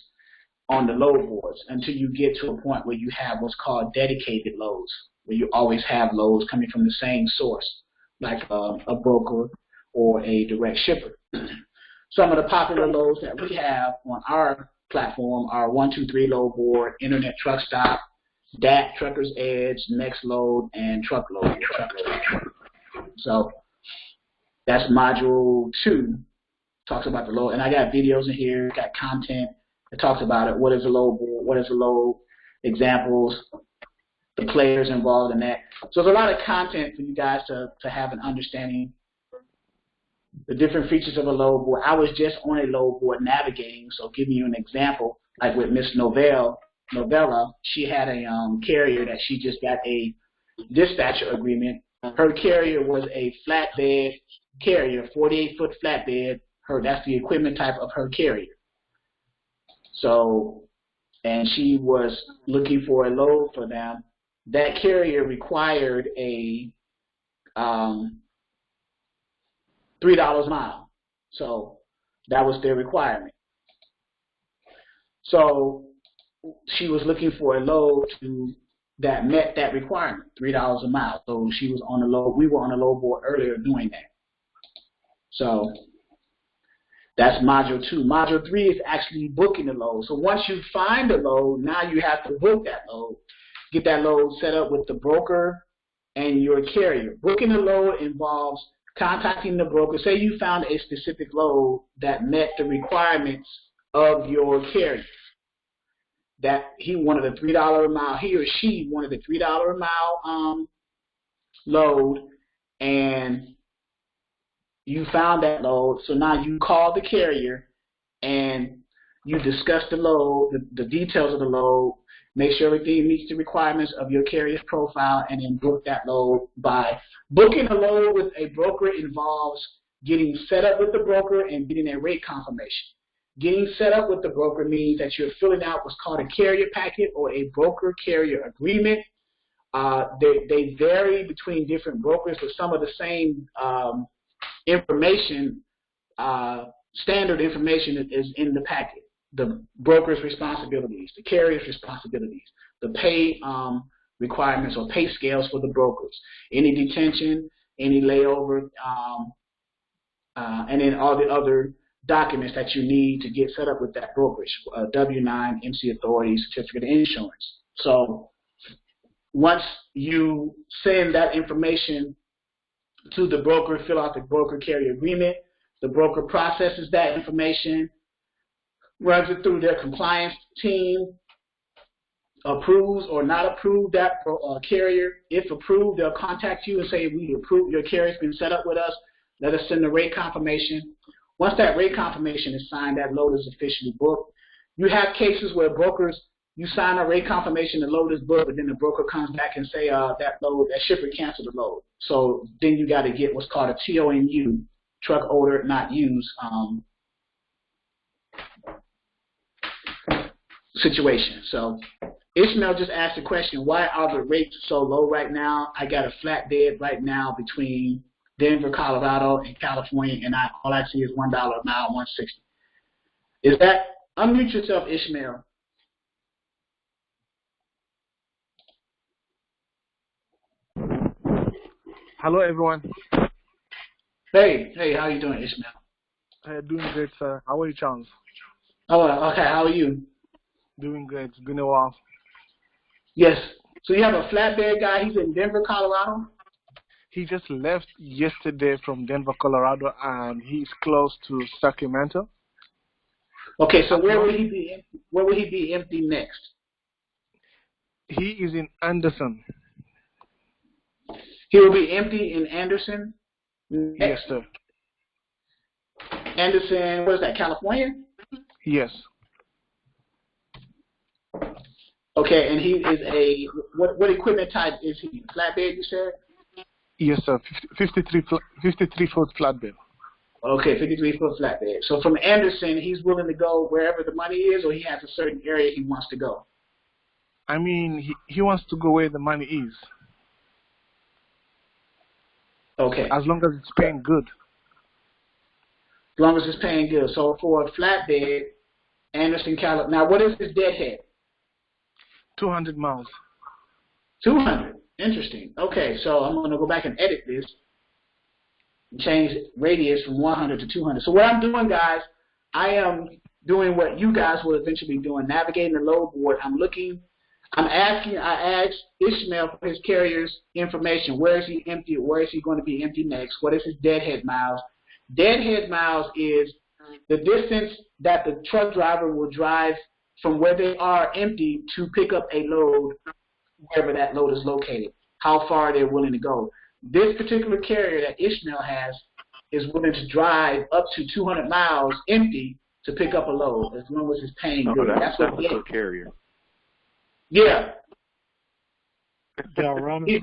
on the load boards until you get to a point where you have what's called dedicated loads, where you always have loads coming from the same source, like a broker or a direct shipper. Some of the popular loads that we have on our platform are 123 load board, Internet Truck Stop, DAT, Trucker's Edge, Next Load, and Truckload. So that's module 2, talks about the load. And I got videos in here, got content that talks about it. What is a load board? What is a load? Examples, the players involved in that. So there's a lot of content for you guys to have an understanding. The different features of a load board. I was just on a load board navigating, so giving you an example, like with Miss Novella, she had a carrier that she just got a dispatcher agreement. Her carrier was a flatbed carrier, 48-foot flatbed. That's the equipment type of her carrier. So, and she was looking for a load for them. That carrier required a $3 a mile. So that was their requirement. So she was looking for a load that met that requirement, $3 a mile. So she was on the load. We were on the load board earlier doing that. So that's module 2. Module 3 is actually booking the load. So once you find the load, now you have to book that load. Get that load set up with the broker and your carrier. Booking the load involves contacting the broker. Say you found a specific load that met the requirements of your carrier. That he wanted a $3 a mile, he or she wanted a $3 a mile load, and you found that load. So now you call the carrier and you discuss the load, the details of the load, make sure everything meets the requirements of your carrier's profile, and then book that load. By booking a load with a broker involves getting set up with the broker and getting a rate confirmation. Getting set up with the broker means that you're filling out what's called a carrier packet or a broker-carrier agreement. They vary between different brokers, but some of the same information, standard information is in the packet. The broker's responsibilities, the carrier's responsibilities, the pay requirements or pay scales for the brokers, any detention, any layover, and then all the other documents that you need to get set up with that brokerage, W-9, MC Authority, certificate of insurance. So once you send that information to the broker, fill out the broker carrier agreement, the broker processes that information, runs it through their compliance team, approves or not approve that carrier. If approved, they'll contact you and say, we approve, your carrier's been set up with us, let us send the rate confirmation. Once that rate confirmation is signed, that load is officially booked. You have cases where brokers, you sign a rate confirmation, the load is booked, but then the broker comes back and say that shipper canceled the load. So then you got to get what's called a TONU, truck order not used situation. So Ishmael just asked the question, why are the rates so low right now? I got a flatbed right now between Denver, Colorado, and California, and all I see is $1 a mile, $1.60. Is that, unmute yourself, Ishmael. Hello, everyone. Hey, how you doing, Ishmael? Doing great, sir. How are you, Charles? Oh, okay, how are you? Doing great. It's been a while. Yes. So you have a flatbed guy, he's in Denver, Colorado? He just left yesterday from Denver, Colorado, and he's close to Sacramento. Okay, so where will he be? Where will he be empty next? He is in Anderson. He will be empty in Anderson next? Yes, sir. Anderson, what is that, California? Yes. Okay, and he is what equipment type is he? Flatbed, you said? Yes, sir. 53-foot flatbed. Okay, 53-foot flatbed. So from Anderson, he's willing to go wherever the money is, or he has a certain area he wants to go? I mean, he wants to go where the money is. Okay. As long as it's paying good. As long as it's paying good. So for a flatbed, Anderson, California. Now, what is his deadhead? 200 miles. 200. Interesting. Okay, so I'm going to go back and edit this and change radius from 100 to 200. So what I'm doing, guys, I am doing what you guys will eventually be doing, navigating the load board. I asked Ishmael for his carrier's information. Where is he empty? Where is he going to be empty next? What is his deadhead miles? Deadhead miles is the distance that the truck driver will drive from where they are empty to pick up a load wherever that load is located, how far they're willing to go. This particular carrier that Ishmael has is willing to drive up to 200 miles empty to pick up a load as long as it's paying good. That's a good carrier. Yeah. Yeah,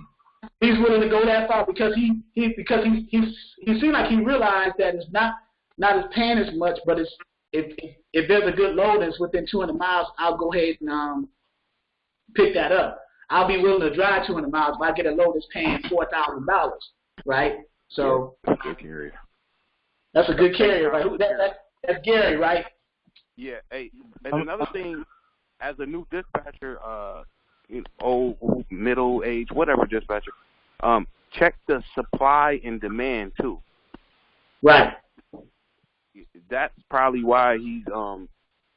He's willing to go that far because he seemed like he realized that it's not as paying as much, but it's if there's a good load that's within 200 miles, I'll go ahead and pick that up. I'll be willing to drive 200 miles if I get a load that's paying $4,000, right? So that's a good carrier. That's a good carrier, right? That's Gary, right? Yeah. Hey, and another thing, as a new dispatcher, old, middle age, whatever dispatcher, check the supply and demand too. Right. That's probably why he's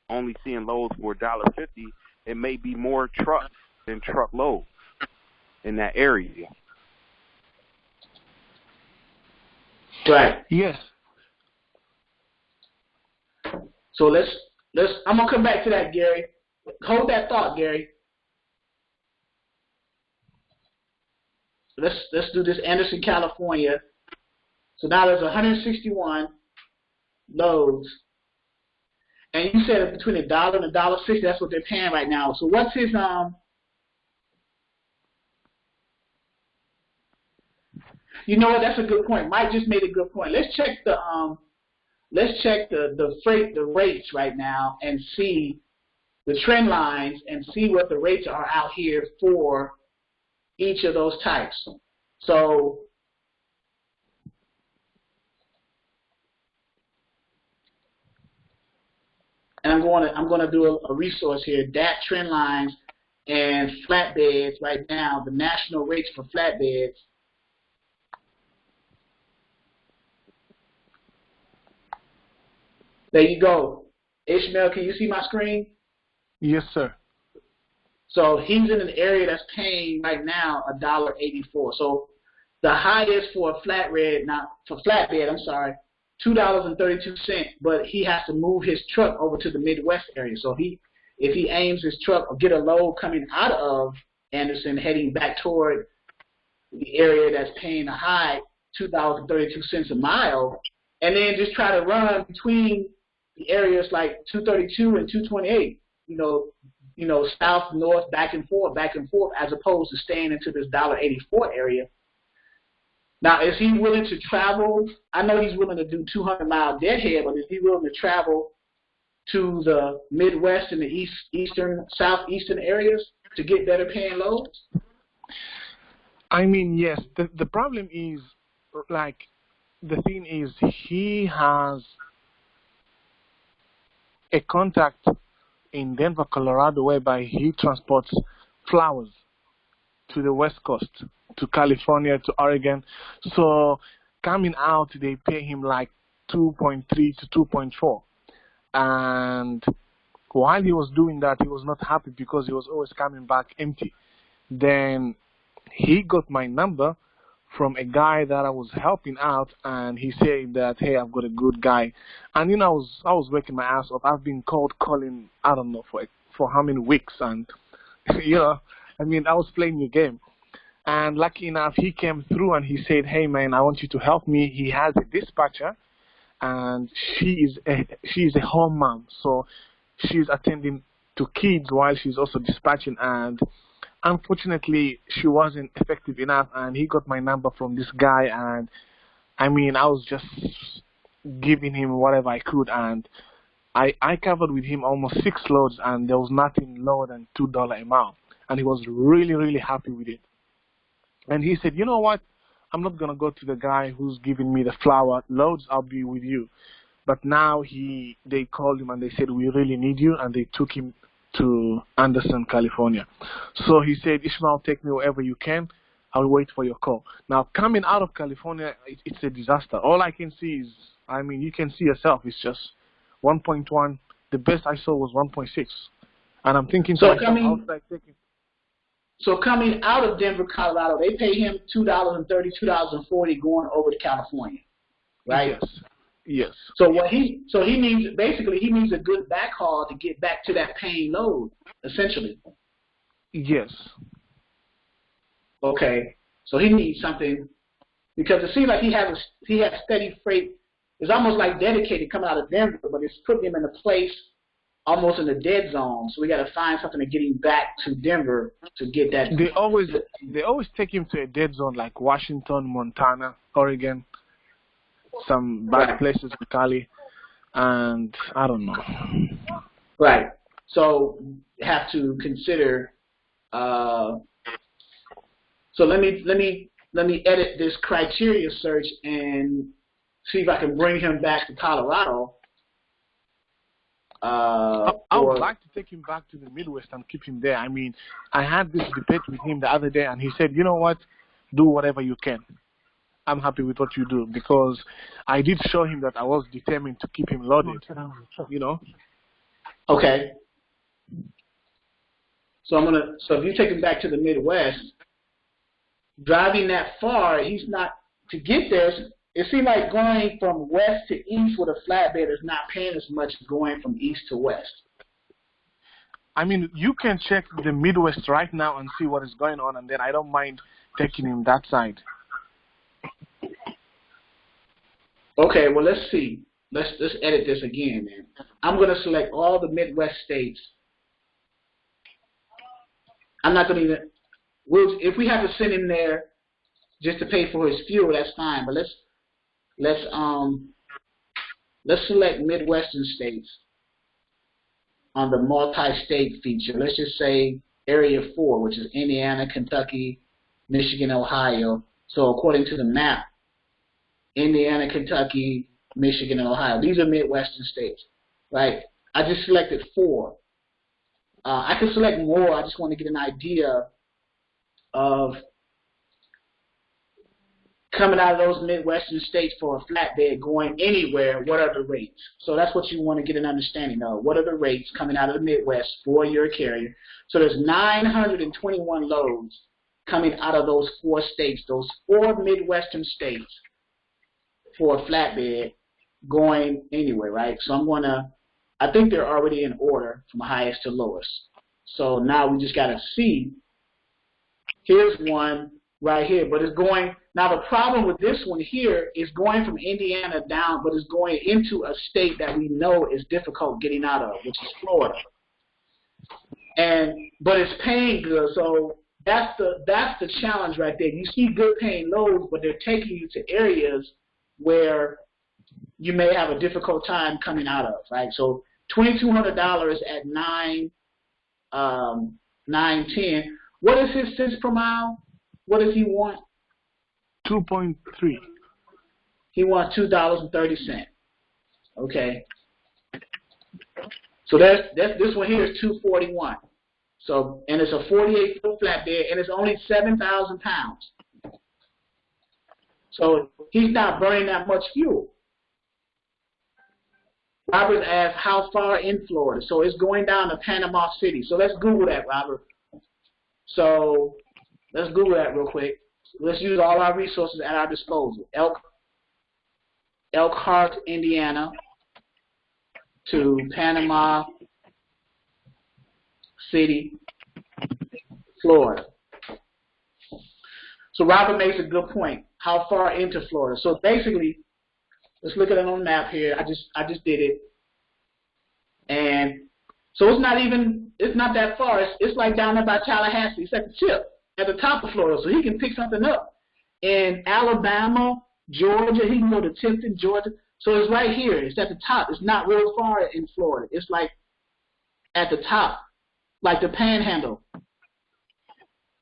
only seeing loads for $1.50. It may be more trucks than truckloads in that area. Right. Yes. So let's I'm gonna come back to that, Gary. Hold that thought, Gary. Let's do this Anderson, California. So now there's 161 loads. And you said it's between $1 and $1.60. That's what they're paying right now. So what's his You know what? That's a good point. Mike just made a good point. Let's check the freight, the rates right now, and see the trend lines and see what the rates are out here for each of those types. So and I'm going to do a resource here, DAT trend lines and flatbeds right now, the national rates for flatbeds. There you go. Ishmael, can you see my screen? Yes, sir. So he's in an area that's paying right now $1.84. So the highest for a flatbed, $2.32, but he has to move his truck over to the Midwest area. So if he aims his truck or get a load coming out of Anderson heading back toward the area that's paying a high $2.32 a mile, and then just try to run between the areas like 232 and 228, you know, south, north, back and forth, as opposed to staying into this $1.84 area. Now, is he willing to travel? I know he's willing to do 200-mile deadhead, but is he willing to travel to the Midwest and the southeastern areas to get better paying loads? I mean, yes. The problem is, like, the thing is, he has a contact in Denver, Colorado, whereby he transports flowers to the West Coast, to California, to Oregon. So coming out, they pay him like 2.3 to 2.4. And while he was doing that, he was not happy because he was always coming back empty. Then he got my number from a guy that I was helping out, and he said that, hey, I've got a good guy. And, you know, I was working my ass off. I've been calling, I don't know, for how many weeks. And, you know, I mean, I was playing the game. And lucky enough, he came through and he said, hey, man, I want you to help me. He has a dispatcher, and she is a home mom. So she's attending to kids while she's also dispatching. And unfortunately, she wasn't effective enough, and he got my number from this guy, and I mean, I was just giving him whatever I could, and I covered with him almost 6 loads, and there was nothing lower than $2 amount, and he was really, really happy with it. And he said, you know what, I'm not going to go to the guy who's giving me the flour loads, I'll be with you. But now they called him and they said, we really need you, and they took him to Anderson, California. So he said, Ishmael, take me wherever you can. I'll wait for your call. Now, coming out of California, it's a disaster. All I can see is, I mean, you can see yourself, it's just 1.1. The best I saw was 1.6. And I'm thinking, so coming out of Denver, Colorado, they pay him $2.30, $2.40 going over to California, right? Yes. So he needs, basically he needs a good backhaul to get back to that paying load, essentially. Yes. Okay. So he needs something, because it seems like he has steady freight. It's almost like dedicated coming out of Denver, but it's putting him in a place almost in the dead zone. So we got to find something to get him back to Denver to get that. They always take him to a dead zone like Washington, Montana, Oregon, some bad places in Cali, and I don't know. Right. So have to consider. So let me edit this criteria search and see if I can bring him back to Colorado. I would like to take him back to the Midwest and keep him there. I mean, I had this debate with him the other day, and he said, you know what, do whatever you can. I'm happy with what you do, because I did show him that I was determined to keep him loaded, you know. Okay. So if you take him back to the Midwest, driving that far, he's not, to get there, it seems like going from west to east with a flatbed is not paying as much as going from east to west. I mean, you can check the Midwest right now and see what is going on, and then I don't mind taking him that side. Okay, well, let's see. Let's edit this again, man. I'm going to select all the Midwest states. I'm not going to even, if we have to send him there just to pay for his fuel, that's fine. But let's select Midwestern states on the multi-state feature. Let's just say Area 4, which is Indiana, Kentucky, Michigan, Ohio. So according to the map, Indiana, Kentucky, Michigan, and Ohio. These are Midwestern states, right? I just selected 4. I can select more. I just want to get an idea of coming out of those Midwestern states for a flatbed going anywhere, what are the rates? So that's what you want to get an understanding of. What are the rates coming out of the Midwest for your carrier? So there's 921 loads coming out of those 4 states, those 4 Midwestern states for a flatbed going anywhere, right? So I think they're already in order from highest to lowest. So now we just got to see. Here's one right here, but it's going, now the problem with this one here is going from Indiana down, but it's going into a state that we know is difficult getting out of, which is Florida. But it's paying good, so that's the challenge right there. You see good paying loads, but they're taking you to areas where you may have a difficult time coming out of, right? So $2,200 at 9.10. What is his cents per mile? What does he want? 2.3. He wants $2.30. Okay. So this one here is 241. So, and it's a 48-foot flatbed, and it's only 7,000 pounds. So he's not burning that much fuel. Robert asked, how far in Florida? So it's going down to Panama City. So let's Google that, Robert. So let's Google that real quick. Let's use all our resources at our disposal. Elkhart, Indiana to Panama City, Florida. So Robert makes a good point. How far into Florida? So basically, let's look at it on the map here. I just did it. And So it's not that far. It's like down there by Tallahassee. It's at the tip, at the top of Florida. So he can pick something up. In Alabama, Georgia, he can go to Tifton, Georgia. So it's right here. It's at the top. It's not real far in Florida. It's like at the top, like the Panhandle.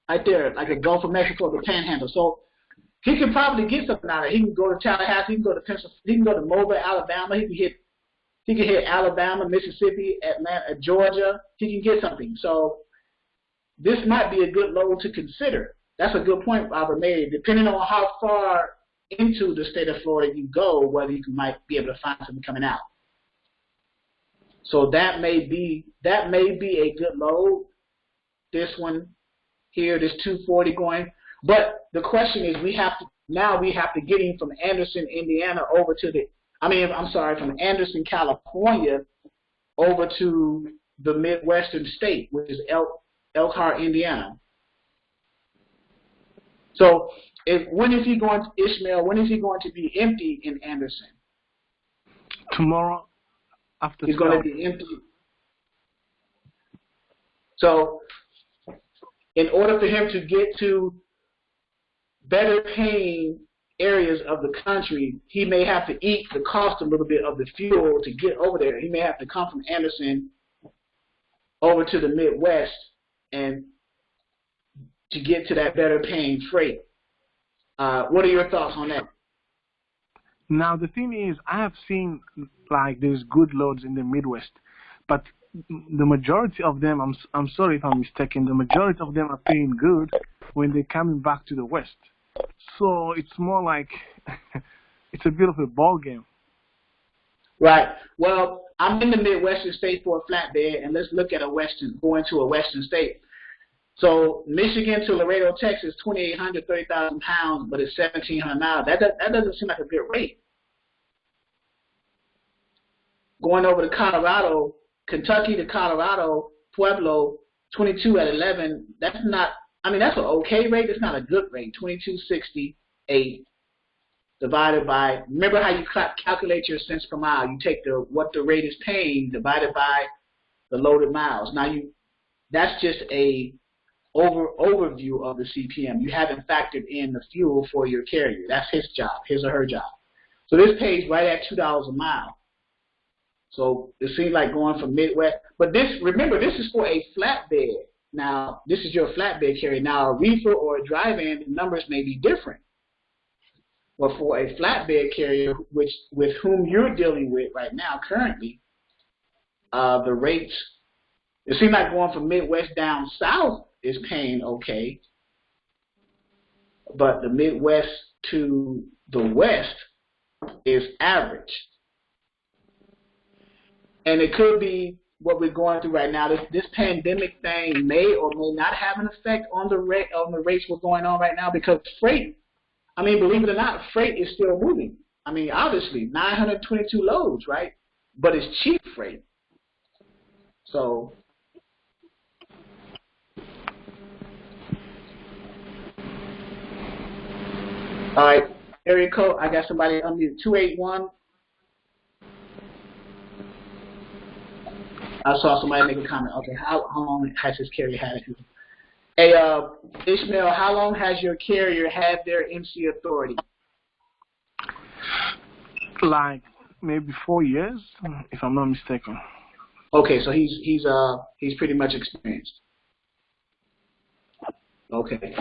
Right there, like the Gulf of Mexico, the Panhandle. So he can probably get something out of it. He can go to Tallahassee. He can go to Pennsylvania. He can go to Mobile, Alabama. He can hit Alabama, Mississippi, Atlanta, Georgia. He can get something. So this might be a good load to consider. That's a good point Robert made. Depending on how far into the state of Florida you go, whether you might be able to find something coming out. So that may be a good load. This one here, this 240 going. But the question is, we have to get him from Anderson, Indiana, over to from Anderson, California, over to the Midwestern state, which is Elkhart, Indiana. So when is he going to Ishmael? When is he going to be empty in Anderson? Tomorrow after he's going to be empty. So in order for him to get to better paying areas of the country, he may have to eat the cost a little bit of the fuel to get over there. He may have to come from Anderson over to the Midwest and to get to that better paying freight. What are your thoughts on that? Now the thing is, I have seen like there's good loads in the Midwest, but the majority of them, I'm sorry if I'm mistaken, the majority of them are paying good when they're coming back to the West. So it's more like it's a bit of a ball game. Right. Well, I'm in the Midwestern state for a flatbed, and let's look at going to a Western state. So Michigan to Laredo, Texas, 2,800, 30,000 pounds, but it's 1,700 miles. That doesn't seem like a good rate. Going over to Colorado, Kentucky to Colorado, Pueblo, 22 at 11. That's an okay rate. It's not a good rate. 22.68 divided by. Remember how you calculate your cents per mile? You take what the rate is paying divided by the loaded miles. Now that's just a overview of the CPM. You haven't factored in the fuel for your carrier. That's his or her job. So this pays right at $2 a mile. So it seems like going from Midwest. But remember, this is for a flatbed. Now, this is your flatbed carrier. Now, a reefer or a drive-in, the numbers may be different. But for a flatbed carrier, with whom you're dealing with right now currently, the rates, it seems like going from Midwest down south is paying okay. But the Midwest to the West is average. And it could be what we're going through right now. This pandemic thing may or may not have an effect on the rates we're going on right now, because freight, believe it or not, freight is still moving. Obviously, 922 loads, right? But it's cheap freight. So all right, area code, I got somebody unmuted, 281. I saw somebody make a comment. Okay, how long has his carrier had it? Hey, Ishmael, how long has your carrier had their MC authority? Like maybe 4 years, if I'm not mistaken. Okay, so he's pretty much experienced. Okay.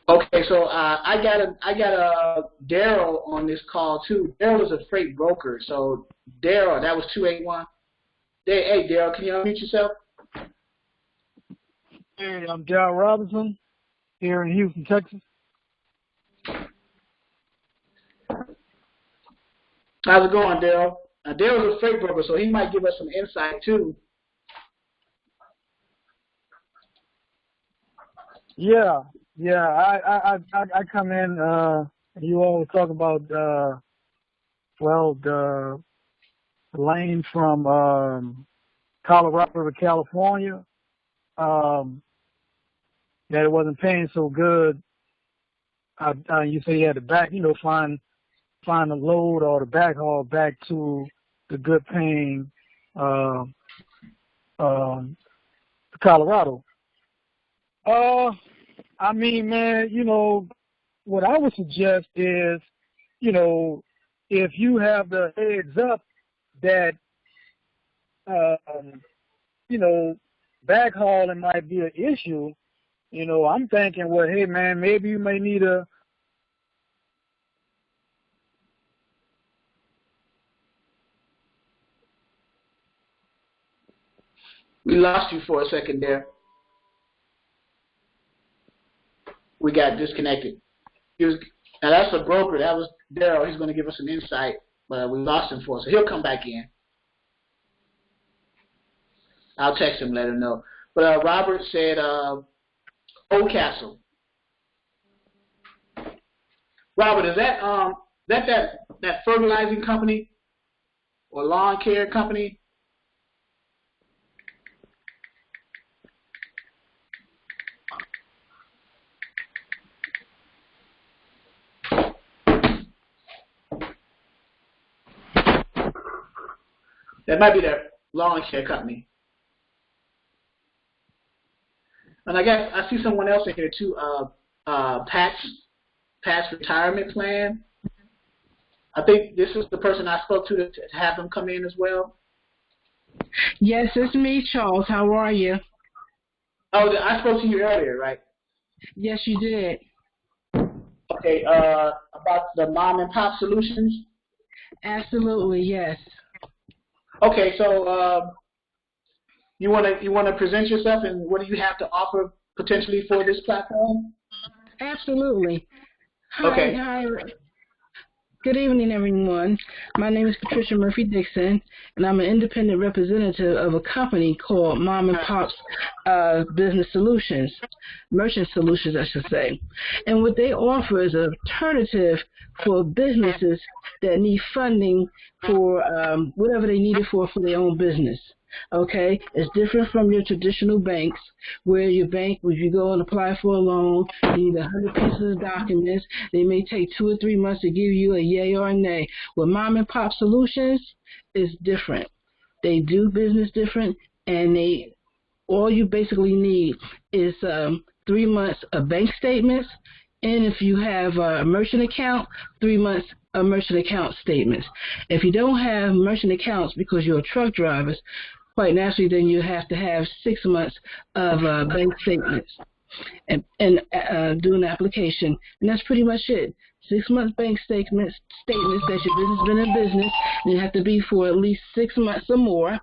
Okay, so I got a Daryl on this call too. Daryl is a freight broker. So Daryl, that was 281. Hey Daryl, can you unmute yourself? Hey, I'm Daryl Robinson here in Houston, Texas. How's it going, Daryl? Daryl's a freight broker, so he might give us some insight too. Yeah. I come in. You always talk about the lane from Colorado to California. That it wasn't paying so good. You say you had to find a load or the backhaul back to the good paying Colorado. I mean, man, what I would suggest is, if you have the heads up that, backhauling might be an issue, I'm thinking, well, hey, man, maybe you may need a. We lost you for a second there. We got disconnected. Now that's a broker. That was Daryl. He's going to give us an insight, but we lost him for us. So he'll come back in. I'll text him, let him know. But Robert said Oldcastle. Robert, is that fertilizing company or lawn care company? That might be their lawn care company. And I guess I see someone else in here too. Pat's retirement plan. I think this is the person I spoke to have them come in as well. Yes, it's me, Charles. How are you? Oh, I spoke to you earlier, right? Yes, you did. Okay. About the mom and pop solutions. Absolutely, yes. Okay, so you wanna present yourself and what do you have to offer potentially for this platform? Absolutely. Okay. Hi. Good evening, everyone. My name is Patricia Murphy Dixon, and I'm an independent representative of a company called Mom and Pop's Business Solutions, Merchant Solutions, I should say. And what they offer is an alternative for businesses that need funding for whatever they need it for their own business. Okay, it's different from your traditional banks, where your bank, if you go and apply for a loan, you need 100 pieces of documents. They may take 2 or 3 months to give you a yay or a nay. With Mom and Pop Solutions, it's different. They do business different, and all you basically need is 3 months of bank statements, and if you have a merchant account, 3 months of merchant account statements. If you don't have merchant accounts because you're a truck driver, quite naturally, then you have to have 6 months of bank statements and do an application. And that's pretty much it. 6 months bank statements that your business has been in business, and you have to be for at least 6 months or more.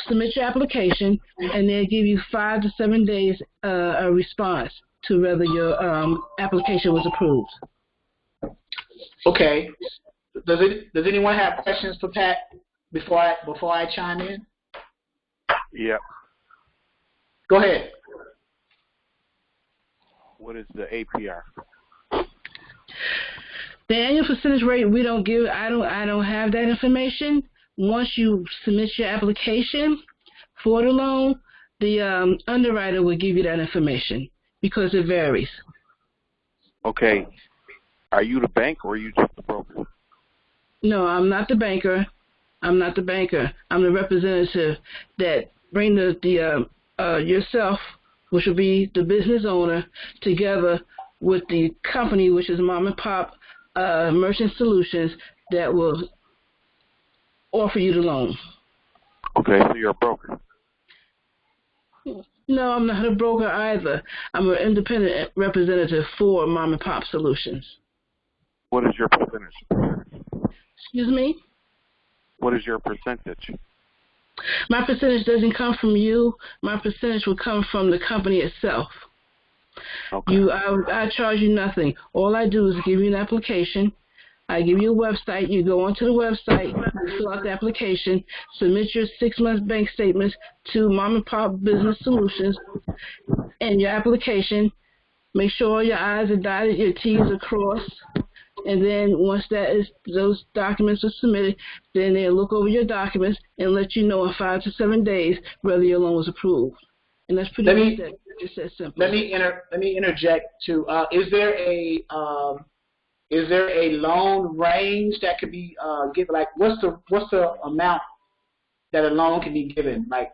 Submit your application, and they'll give you 5 to 7 days a response to whether your application was approved. Okay. Does anyone have questions for Pat before I chime in? Yeah. Go ahead. What is the APR? The annual percentage rate we don't give. I don't have that information. Once you submit your application for the loan, the underwriter will give you that information because it varies. Okay. Are you the bank or are you just the broker? No, I'm not the banker. I'm not the banker. I'm the representative that bring the yourself, which will be the business owner, together with the company, which is Mom and Pop Merchant Solutions, that will offer you the loan. Okay, so you're a broker. No, I'm not a broker either. I'm an independent representative for Mom and Pop Solutions. What is your percentage? Excuse me? What is your percentage? My percentage doesn't come from you. My percentage will come from the company itself. Okay. I charge you nothing. All I do is give you an application. I give you a website. You go onto the website, you fill out the application, submit your 6 months bank statements to Mom and Pop Business Solutions, and your application. Make sure all your I's are dotted, your T's are crossed, and then once those documents are submitted, then they'll look over your documents and let you know in 5 to 7 days whether your loan was approved. And that's pretty much that. It's that simple. Let me interject too. Is there a loan range that could be given? Like, what's the amount that a loan can be given? Like,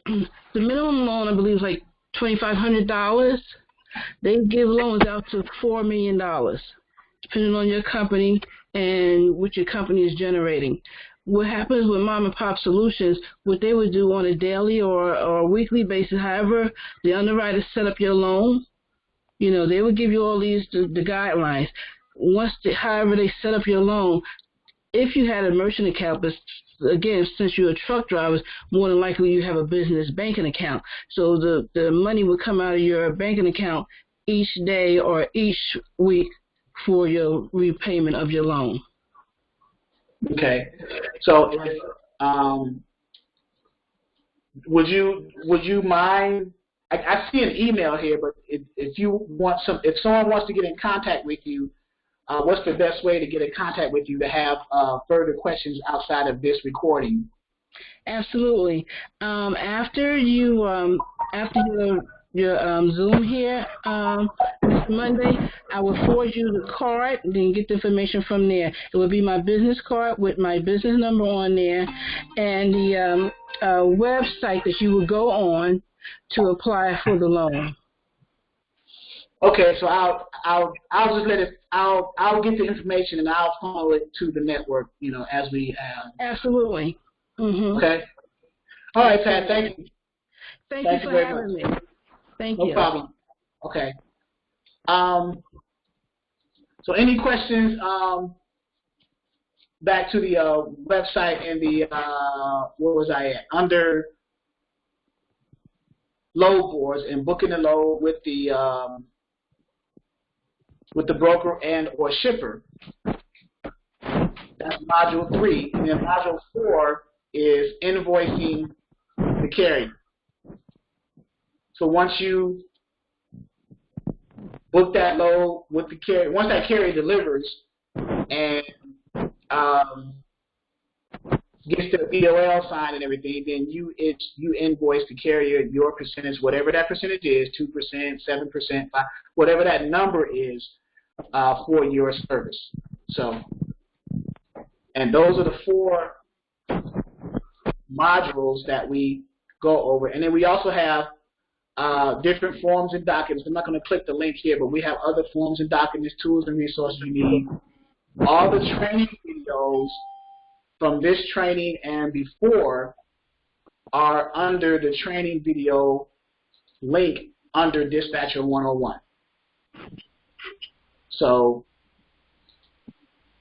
the minimum loan, I believe, is like $2,500. They give loans out to $4 million, depending on your company and what your company is generating. What happens with Mom and Pop Solutions, what they would do on a daily or weekly basis, however the underwriters set up your loan, they would give you all the guidelines. However they set up your loan, if you had a merchant account, but again, since you're a truck driver, more than likely you have a business banking account. So the money would come out of your banking account each day or each week for your repayment of your loan. Okay. So would you mind? I see an email here, but if someone wants to get in contact with you, what's the best way to get in contact with you to have further questions outside of this recording? Absolutely. After your Zoom here this Monday, I will forward you the card, and then get the information from there. It will be my business card with my business number on there, and the website that you will go on to apply for the loan. Okay, so I'll just let it. I'll get the information and I'll funnel it to the network. As we. Absolutely. Mm-hmm. Okay. All right, Pat. Thank you. Thank you for having me. Thank you. No problem. Okay. So any questions? Back to the website and the where was I at? Under load boards and booking the load with the broker and or shipper. That's module 3. And then module 4 is invoicing the carrier. So once you book that load with the carrier, once that carrier delivers and gets the BOL signed and everything, then you invoice the carrier your percentage, whatever that percentage is, 2%, 7%, whatever that number is for your service. So, and those are the 4 modules that we go over. And then we also have different forms and documents. I'm not going to click the link here, but we have other forms and documents, tools and resources you need. All the training videos from this training and before are under the training video link under Dispatcher 101. So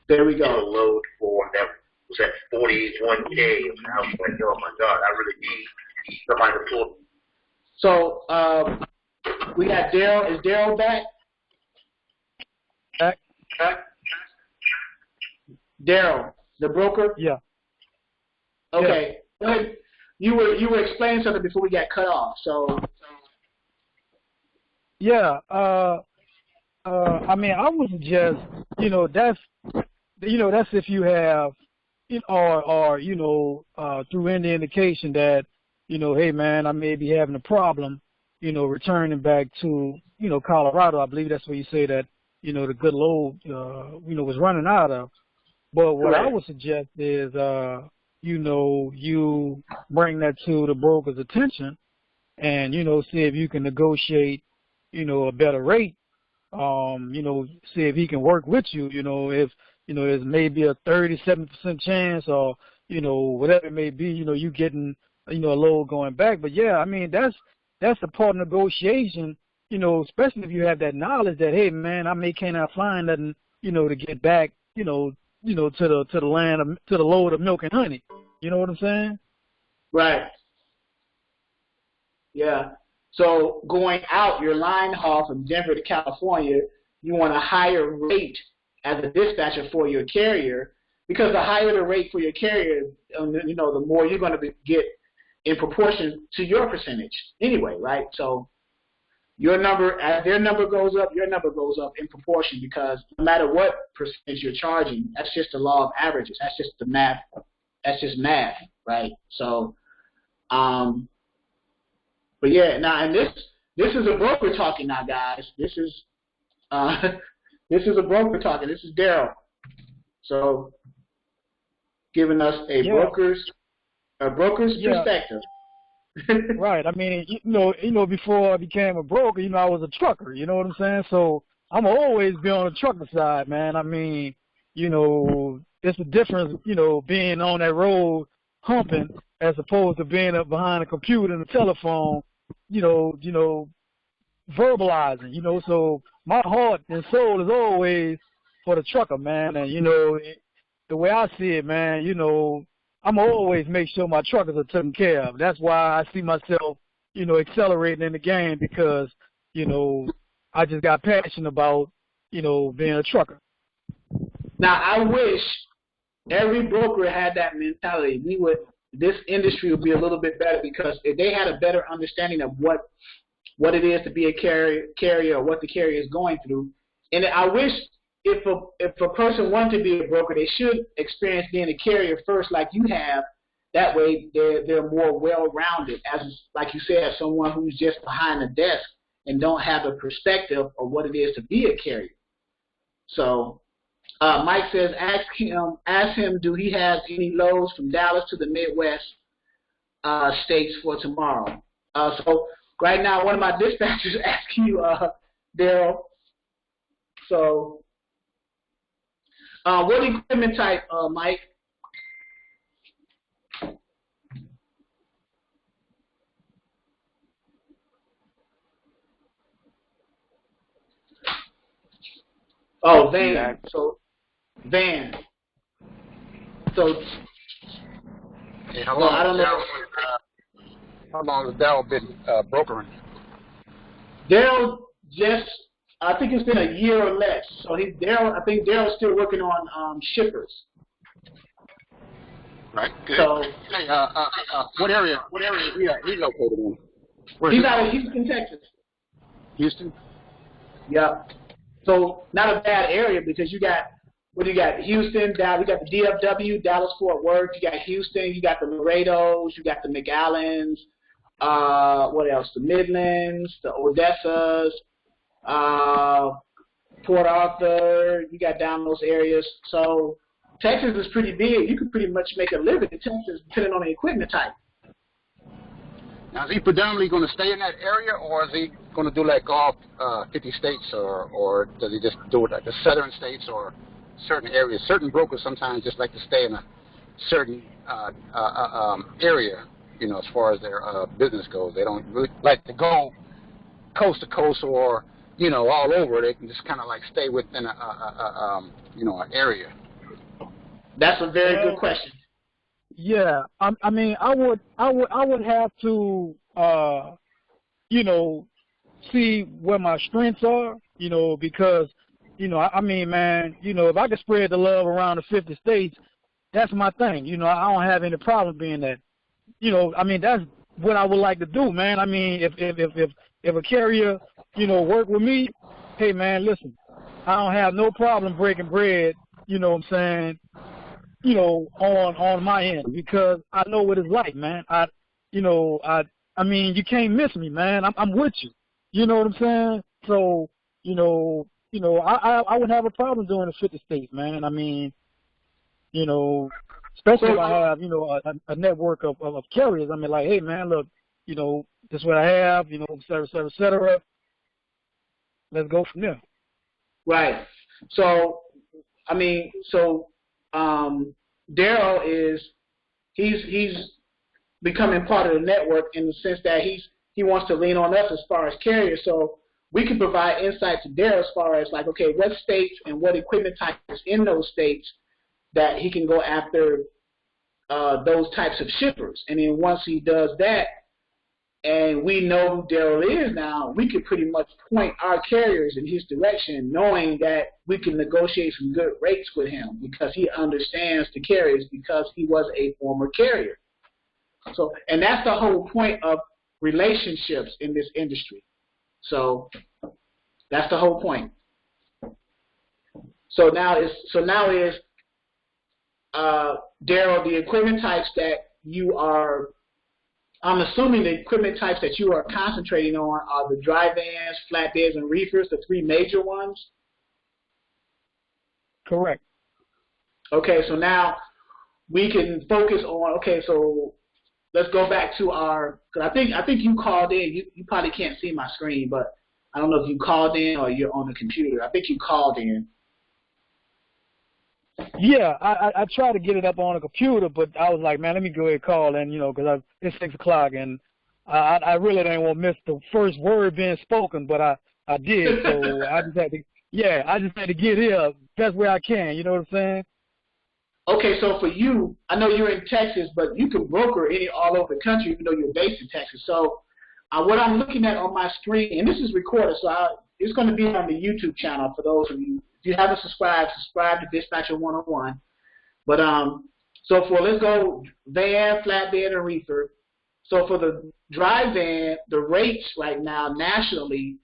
there we go. Load for that was at 41K. And I was like, oh my God, I really need somebody to pull. So we got Daryl. Is Daryl back? Back. Daryl, the broker? Yeah. Okay. Yeah. You were explaining something before we got cut off. So yeah. I mean, I would suggest, that's if you have, or through any indication that, hey man, I may be having a problem, returning back to, Colorado. I believe that's where you say that, the good load, was running out of. But what I would suggest is, you bring that to the broker's attention and, see if you can negotiate, a better rate. See if he can work with you, if, there's maybe a 37% chance or, whatever it may be, you getting, a load going back. But yeah, I mean, that's a part of negotiation, especially if you have that knowledge that, hey man, I cannot find nothing, to get back, to the land, to the load of milk and honey. You know what I'm saying? Right. Yeah. So going out your line haul from Denver to California, you want a higher rate as a dispatcher for your carrier, because the higher the rate for your carrier, the more you're going to get in proportion to your percentage anyway, right? So your number, as their number goes up, your number goes up in proportion, because no matter what percentage you're charging, that's just the law of averages. That's just the math. That's just math, right? So, but yeah, now, and this is a broker talking now, guys. This is a broker talking. This is Daryl. So, giving us a broker's perspective. Right. I mean, before I became a broker, I was a trucker. You know what I'm saying? So I'm always be on the trucker side, man. I mean, it's a difference, being on that road humping as opposed to being up behind a computer and a telephone, verbalizing. So my heart and soul is always for the trucker, man. And the way I see it, man, I'm always make sure my truckers are taken care of. That's why I see myself, accelerating in the game because, I just got passionate about, being a trucker. Now, I wish every broker had that mentality. This industry would be a little bit better because if they had a better understanding of what it is to be a carrier or what the carrier is going through. And I wish if a person wanted to be a broker, they should experience being a carrier first like you have. That way they're more well-rounded, as like you said, someone who's just behind the desk and don't have a perspective of what it is to be a carrier. So Mike says, ask him, do he have any loads from Dallas to the Midwest states for tomorrow? So right now, one of my dispatchers is asking you, Daryl. So what equipment type, Mike? Oh, van. So, van. So, hey, how long I don't know. How long has Daryl been brokering? Daryl I think it's been a year or less. So I think Daryl's still working on shippers. Right. Good. So, hey, what area is he located in? He's out of Houston, Texas. Houston. Yep. So not a bad area because you got Houston, Dallas, you got the DFW, Dallas Fort Worth, you got Houston, you got the Laredos, you got the McAllens, what else? The Midlands, the Odessas, Port Arthur, you got down those areas. So Texas is pretty big. You could pretty much make a living in Texas depending on the equipment type. Now, is he predominantly going to stay in that area, or is he going to do like all 50 states, or does he just do it like the southern states or certain areas? Certain brokers sometimes just like to stay in a certain area, as far as their business goes. They don't really like to go coast to coast or, all over. They can just kind of like stay within an area. That's a very good question. Yeah, I mean, I would have to, see where my strengths are, because, I mean, man, if I could spread the love around the 50 states, that's my thing. I don't have any problem being that. I mean, that's what I would like to do, man. I mean, if a carrier, work with me, hey, man, listen, I don't have no problem breaking bread, what I'm saying, on my end, because I know what it's like, man. I mean, you can't miss me, man. I'm with you. You know what I'm saying? So, I would have a problem doing the 50 states, man. I mean, especially if I have, a network of carriers. I mean, like, hey, man, look, this is what I have, et cetera, et cetera, et cetera. Let's go from there. Right. So, I mean, Daryl he's becoming part of the network in the sense that he wants to lean on us as far as carriers. So we can provide insight to Daryl as far as like, okay, what states and what equipment types in those states that he can go after those types of shippers. And then once he does that, and we know who Daryl is now, we can pretty much point our carriers in his direction, knowing that we can negotiate some good rates with him because he understands the carriers because he was a former carrier. So, and that's the whole point of relationships in this industry. So that's the whole point. So now is Daryl, the equipment types that you are, I'm assuming the equipment types that you are concentrating on are the dry vans, flatbeds, and reefers, the three major ones? Correct. Okay, so now we can focus on, okay, so let's go back to because I think you called in. You probably can't see my screen, but I don't know if you called in or you're on the computer. I think you called in. Yeah, I tried to get it up on the computer, but I was like, man, let me go ahead and call in, because it's 6 o'clock, and I really didn't want to miss the first word being spoken, but I did, so I just had to get here best way I can, you know what I'm saying? Okay, so for you, I know you're in Texas, but you can broker all over the country, even though you're based in Texas. So what I'm looking at on my screen, and this is recorded, so it's going to be on the YouTube channel for those of you. If you haven't subscribe to Dispatcher 101. But so let's go van, flatbed, and reefer. So for the dry van, the rates right now nationally,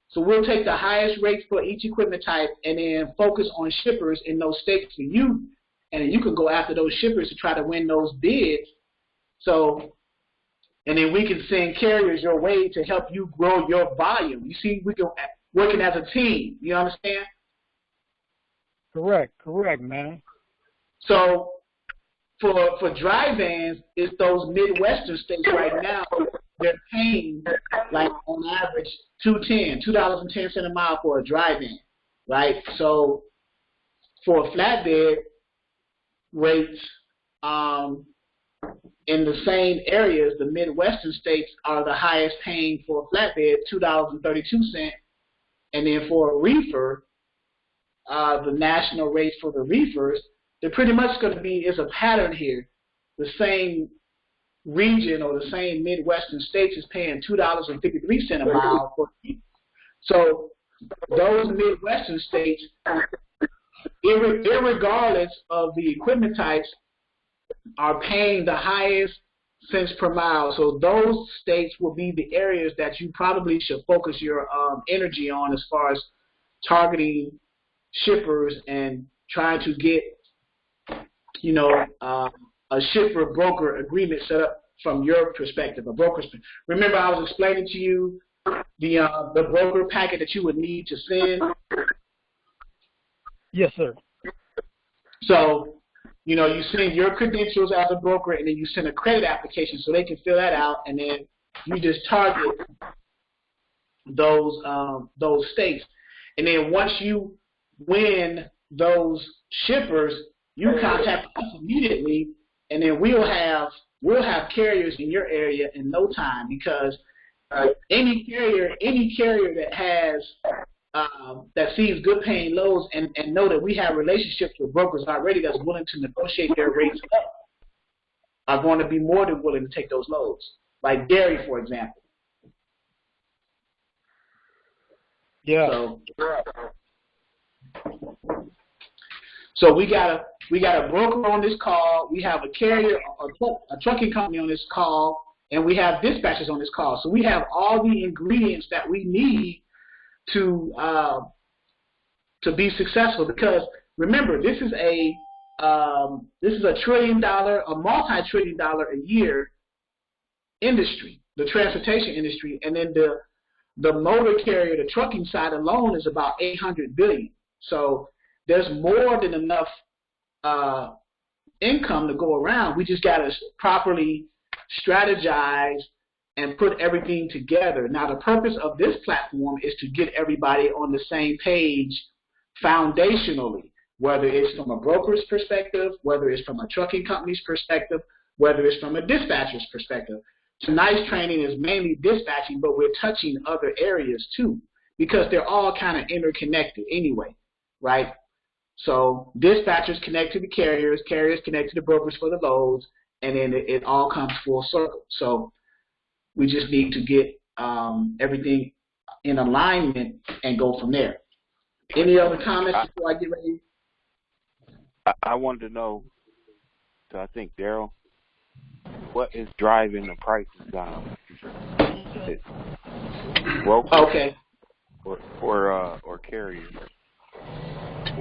so we'll take the highest rates for each equipment type and then focus on shippers in those states for you. And then you can go after those shippers to try to win those bids. So, and then we can send carriers your way to help you grow your volume. You see, we can working as a team. You understand? Correct, man. So for dry vans, it's those Midwestern states right now. They're paying like on average $2.10 a mile for a dry van, right? So for a flatbed rates in the same areas, the Midwestern states are the highest paying for a flatbed, $2.32, and then for a reefer, the national rates for the reefers, they're pretty much going to be, is a pattern here. The same region or the same Midwestern states is paying $2.53 a mile for reefers. So those Midwestern states, irregardless of the equipment types, are paying the highest cents per mile. So those states will be the areas that you probably should focus your energy on as far as targeting shippers and trying to get, a shipper broker agreement set up from your perspective, a broker's. Remember, I was explaining to you the broker packet that you would need to send. Yes, sir. So, you send your credentials as a broker, and then you send a credit application so they can fill that out, and then you just target those states. And then once you win those shippers, you contact us immediately, and then we'll have carriers in your area in no time, because any carrier that has that sees good paying loads and know that we have relationships with brokers already that's willing to negotiate their rates up are going to be more than willing to take those loads. Like dairy, for example. Yeah. So we got a broker on this call. We have a carrier, a trucking company on this call, and we have dispatchers on this call. So we have all the ingredients that we need to be successful. Because remember, this is a $1 trillion, a multi-trillion-dollar a year industry, the transportation industry, and then the motor carrier, the trucking side alone is about $800 billion. So there's more than enough income to go around. We just got to properly strategize and put everything together. Now, the purpose of this platform is to get everybody on the same page foundationally, whether it's from a broker's perspective, whether it's from a trucking company's perspective, whether it's from a dispatcher's perspective. Tonight's training is mainly dispatching, but we're touching other areas too, because they're all kind of interconnected anyway, right? So dispatchers connect to the carriers connect to the brokers for the loads, and then it all comes full circle. So we just need to get everything in alignment and go from there. Any other comments before I get ready? I wanted to know, so I think, Daryl, what is driving the prices down? Is it brokers, okay, or carriers,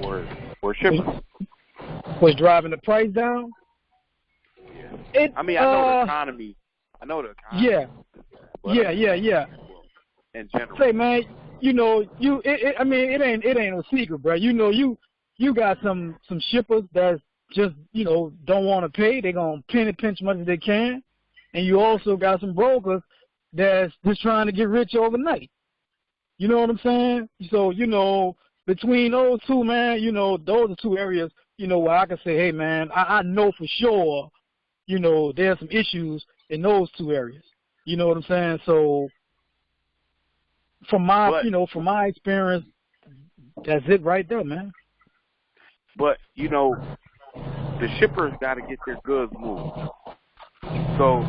or shippers? What's driving the price down? Yeah. I know the economy. Yeah. Yeah. In general. Say, man, it ain't no secret, bro. You got some shippers that just, don't want to pay. They're going to penny pinch much as they can. and you also got some brokers that's just trying to get rich overnight. You know what I'm saying? So, you know, between those two, man, you know, those are two areas, you know, where I can say, hey, man, I know for sure, you know, there's some issues in those two areas. You know what I'm saying? So from my, you know, from my experience, that's it right there, man. But, you know, the shippers got to get their goods moved. So,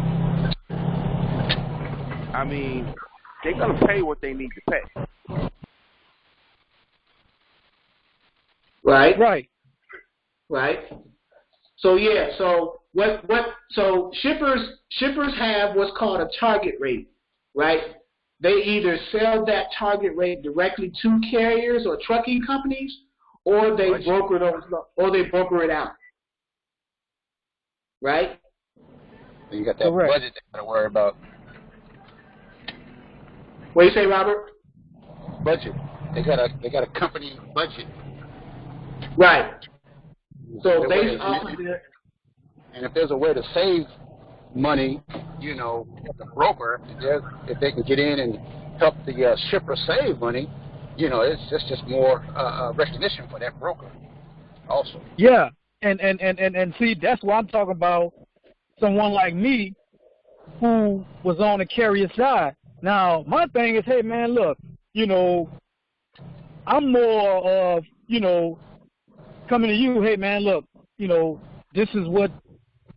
I mean, they're going to pay what they need to pay. Right. So yeah, so so shippers have what's called a target rate, right? They either sell that target rate directly to carriers or trucking companies, or they broker it out. Right? You got that budget they got to worry about. What do you say, Robert? Budget. They got a company budget. Right. So based off of their, and if there's a way to save money, you know, the broker, if they can get in and help the shipper save money, you know, it's just more recognition for that broker also. Yeah, and see, that's what I'm talking about. Someone like me who was on the carrier side. Now, my thing is, hey, man, look, you know, I'm more of, you know, coming to you, hey, man, look, you know, this is what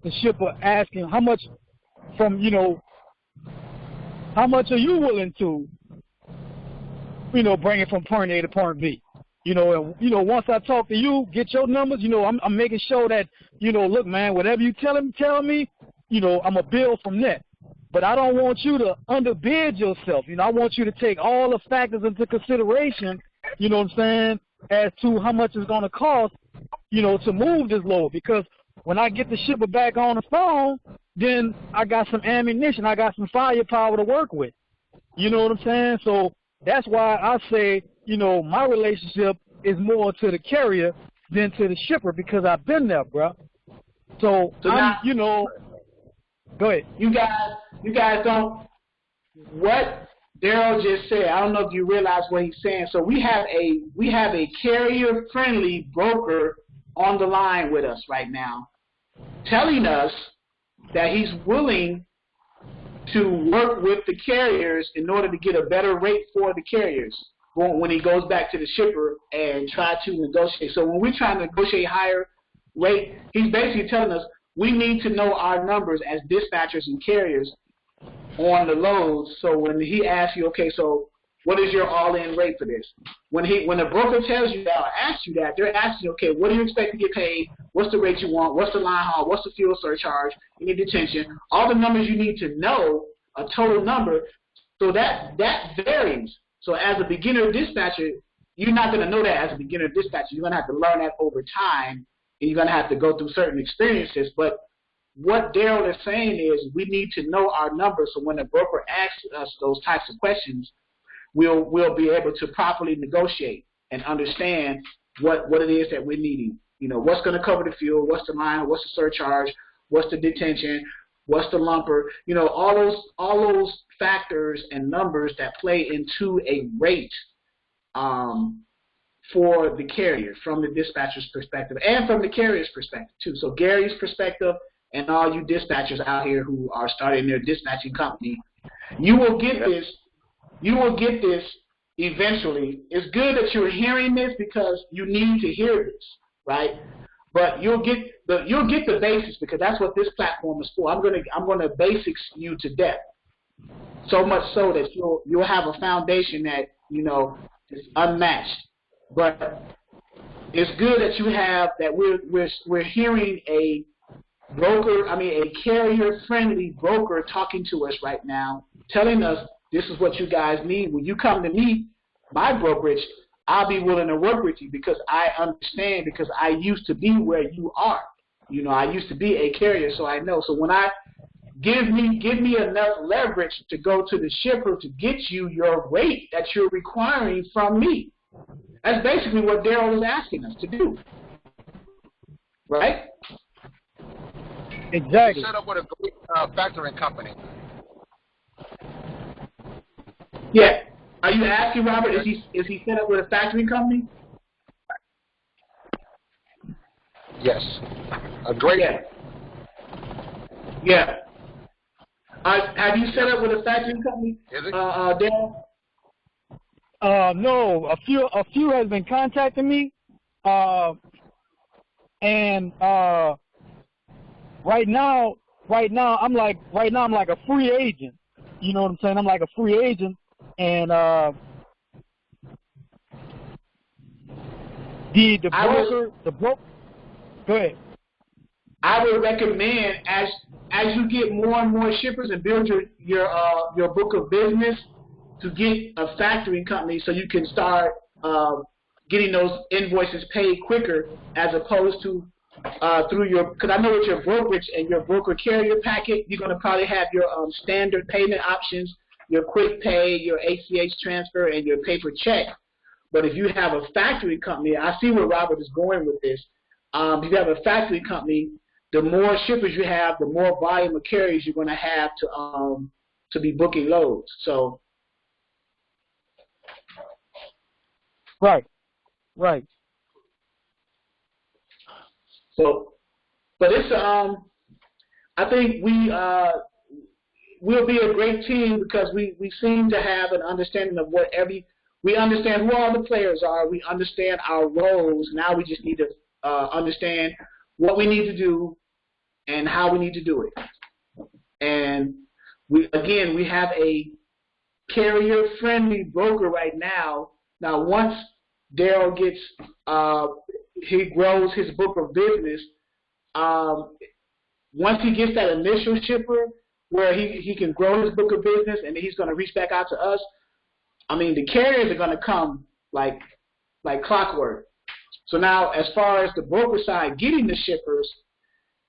the shipper asking, how much from, you know, how much are you willing to, you know, bring it from point A to point B? You know, and, you know, once I talk to you, get your numbers, you know, I'm making sure that, you know, look, man, whatever you tell me, you know, I'm going to bill from that. But I don't want you to underbid yourself. You know, I want you to take all the factors into consideration, you know what I'm saying, as to how much it's going to cost, you know, to move this load. Because when I get the shipper back on the phone, then I got some ammunition. I got some firepower to work with. You know what I'm saying? So that's why I say, you know, my relationship is more to the carrier than to the shipper because I've been there, bro. So I'm, you know, go ahead. You guys don't, what Daryl just said, I don't know if you realize what he's saying. So we have a carrier-friendly broker on the line with us right now, telling us that he's willing to work with the carriers in order to get a better rate for the carriers when he goes back to the shipper and try to negotiate. So when we're trying to negotiate higher rate, he's basically telling us we need to know our numbers as dispatchers and carriers on the loads. So when he asks you, okay, so what is your all-in rate for this? When the broker tells you that or asks you that, they're asking you, okay, what do you expect to get paid? What's the rate you want? What's the line haul? What's the fuel surcharge? Any detention? All the numbers you need to know, a total number. So that varies. So as a beginner dispatcher, you're not going to know that as a beginner dispatcher. You're going to have to learn that over time, and you're going to have to go through certain experiences. But what Daryl is saying is we need to know our numbers, so when the broker asks us those types of questions, we'll be able to properly negotiate and understand what it is that we're needing. You know, what's going to cover the fuel, what's the line, what's the surcharge, what's the detention, what's the lumper, you know, all those factors and numbers that play into a rate for the carrier from the dispatcher's perspective and from the carrier's perspective too. So Gary's perspective and all you dispatchers out here who are starting their dispatching company, you will get this. You will get this eventually. It's good that you're hearing this because you need to hear this, right? But you'll get the basics because that's what this platform is for. I'm gonna basics you to death, so much so that you'll have a foundation that you know is unmatched. But it's good that you have that we're hearing a carrier-friendly broker talking to us right now, telling us this is what you guys need. When you come to me, my brokerage, I'll be willing to work with you because I understand, because I used to be where you are. You know, I used to be a carrier, so I know. So when I give me enough leverage to go to the shipper to get you your rate that you're requiring from me. That's basically what Daryl is asking us to do. Right? Exactly. Set up with a great factoring company. Yeah. Are you asking Robert? Is he set up with a factoring company? Yes. A great. Yeah. Yeah. Have you set up with a factoring company, Dale? No. A few has been contacting me, and right now I'm like a free agent. You know what I'm saying? I'm like a free agent, and the broker. Go ahead. I would recommend as you get more and more shippers and build your book of business, to get a factoring company so you can start getting those invoices paid quicker, as opposed to through your, because I know with your brokerage and your broker carrier packet, you're going to probably have your standard payment options, your quick pay, your ACH transfer, and your paper check. But if you have a factory company, I see where Robert is going with this. If you have a factory company, the more shippers you have, the more volume of carriers you're going to have to be booking loads. So. Right. So, but it's I think we'll be a great team, because we seem to have an understanding of we understand who all the players are. We understand our roles. Now we just need to understand what we need to do and how we need to do it. And we have a carrier-friendly broker right now. Now, once Daryl gets he grows his book of business, once he gets that initial shipper where he can grow his book of business, and he's going to reach back out to us, I mean, the carriers are going to come like clockwork. So now, as far as the broker side getting the shippers,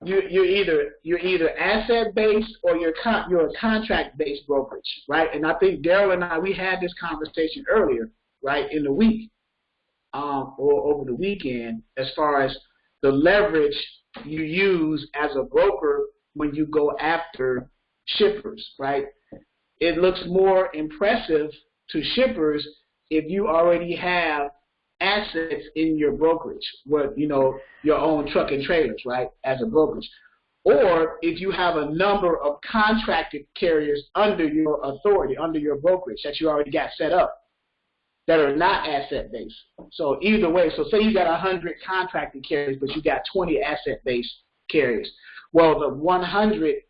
you're either asset based or you're a contract based brokerage, right? And I think Daryl and I, we had this conversation earlier, right, in the week or over the weekend, as far as the leverage you use as a broker when you go after shippers, right? It looks more impressive to shippers if you already have assets in your brokerage, where your own truck and trailers, right, as a brokerage, or if you have a number of contracted carriers under your authority, under your brokerage that you already got set up that are not asset based. So either way, so say you got 100 contracted carriers, but you got 20 asset based carriers. Well, the 100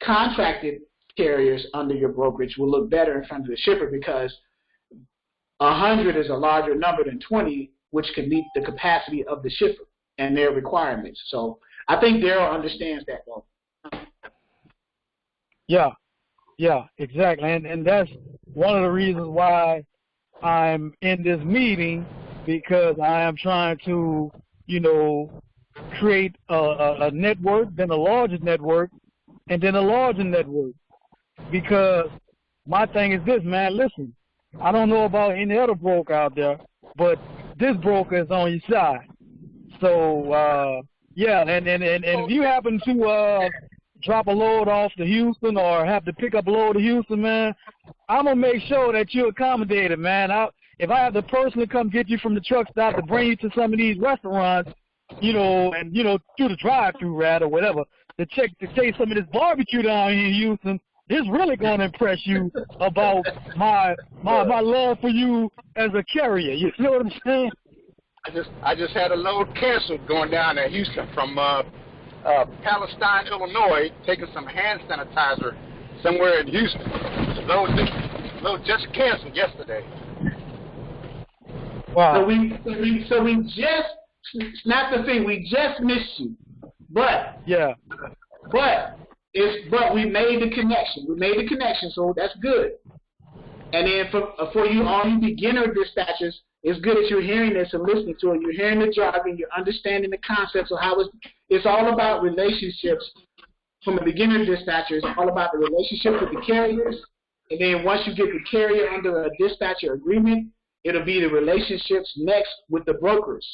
contracted carriers under your brokerage will look better in front of the shipper, because 100 is a larger number than 20, which can meet the capacity of the shipper and their requirements. So I think Daryl understands that, though. Yeah, exactly. And that's one of the reasons why I'm in this meeting, because I am trying to, create a network, then a larger network, and then a larger network. Because my thing is this, man, listen, I don't know about any other broker out there, but this broker is on your side. So, and if you happen to drop a load off to Houston or have to pick up a load to Houston, man, I'm going to make sure that you're accommodated, man. If I have the person to come get you from the truck stop to bring you to some of these restaurants, through the drive-through, or whatever, to taste some of this barbecue down here in Houston, it's really going to impress you about my love for you as a carrier. You know what I'm saying? I just had a load canceled going down to Houston from Palestine, Illinois, taking some hand sanitizer somewhere in Houston. The load just canceled yesterday. Wow. So we just, not the thing, we just missed you, but we made the connection. We made the connection, so that's good. And then for you, all you beginner dispatchers, it's good that you're hearing this and listening to it. You're hearing the jargon, you're understanding the concepts of how it's all about relationships. From a beginner dispatcher, it's all about the relationship with the carriers. And then once you get the carrier under a dispatcher agreement, it'll be the relationships next with the brokers.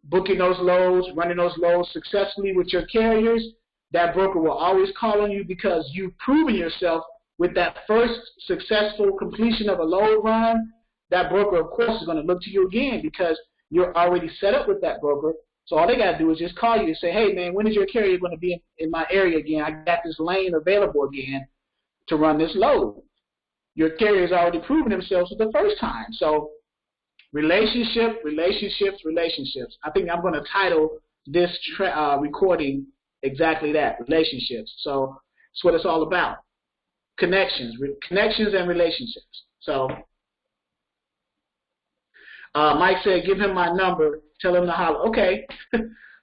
Booking those loads, running those loads successfully with your carriers, that broker will always call on you because you've proven yourself with that first successful completion of a load run. That broker, of course, is going to look to you again because you're already set up with that broker. So all they got to do is just call you and say, hey, man, when is your carrier going to be in my area again? I got this lane available again to run this load. Your carrier has already proven themselves the first time. So relationships. I think I'm going to title this recording exactly that, relationships. So that's what it's all about. Connections and relationships. So Mike said, give him my number, tell him to holler. Okay.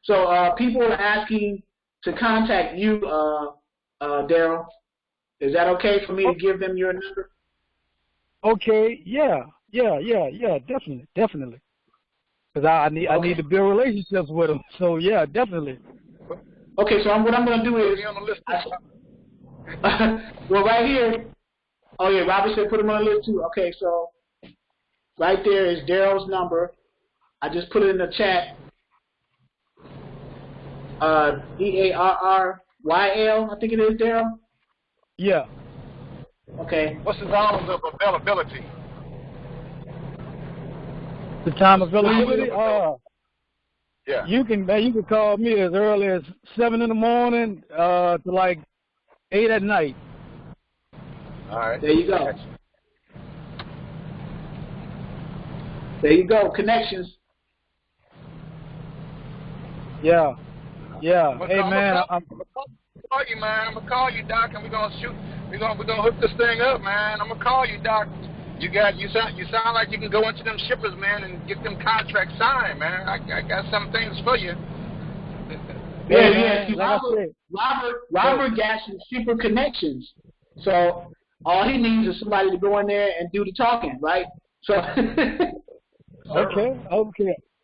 So people are asking to contact you, Daryl. Is that okay for me to give them your number? Okay, yeah, definitely. Because I need to build relationships with them. So yeah, definitely. Okay, so what I'm going to do is, well, right here. Oh yeah, Robert said put him on the list too. Okay, so right there is Daryl's number. I just put it in the chat. DARRYL, I think it is, Daryl. Yeah. Okay. What's his hours of availability? The time availability? Yeah. You can call me as early as 7 in the morning to like 8 at night. All right. There you go. There you go. Connections. Yeah. Hey man, I'm gonna call you, man. I'm gonna call you, Doc, and we're gonna shoot. We're gonna hook this thing up, man. I'm gonna call you, Doc. You sound like you can go into them shippers, man, and get them contracts signed, man. I got some things for you. Yeah. Robert got some super connections. So all he needs is somebody to go in there and do the talking, right? So Okay.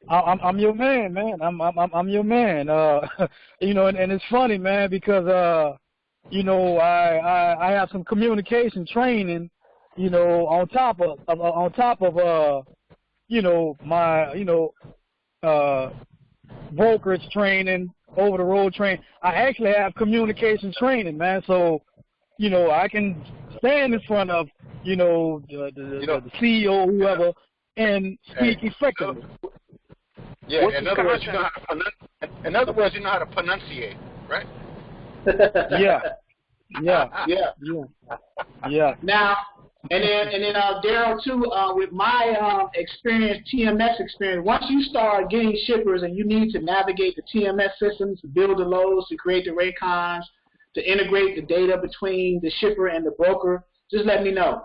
I'm your man, man. I'm your man. You know, and it's funny, man, because you know, I have some communication training, you know, on top of you know, my brokerage training, over the road training. I actually have communication training, man. So, you know, I can stand in front of, you know, the CEO, whoever, and speak effectively. Yeah, in other words, you know how to pronunciate, right? Yeah. Now, and then Daryl too, with my experience, TMS experience. Once you start getting shippers and you need to navigate the TMS systems, to build the loads, to create the Raycons, to integrate the data between the shipper and the broker, just let me know.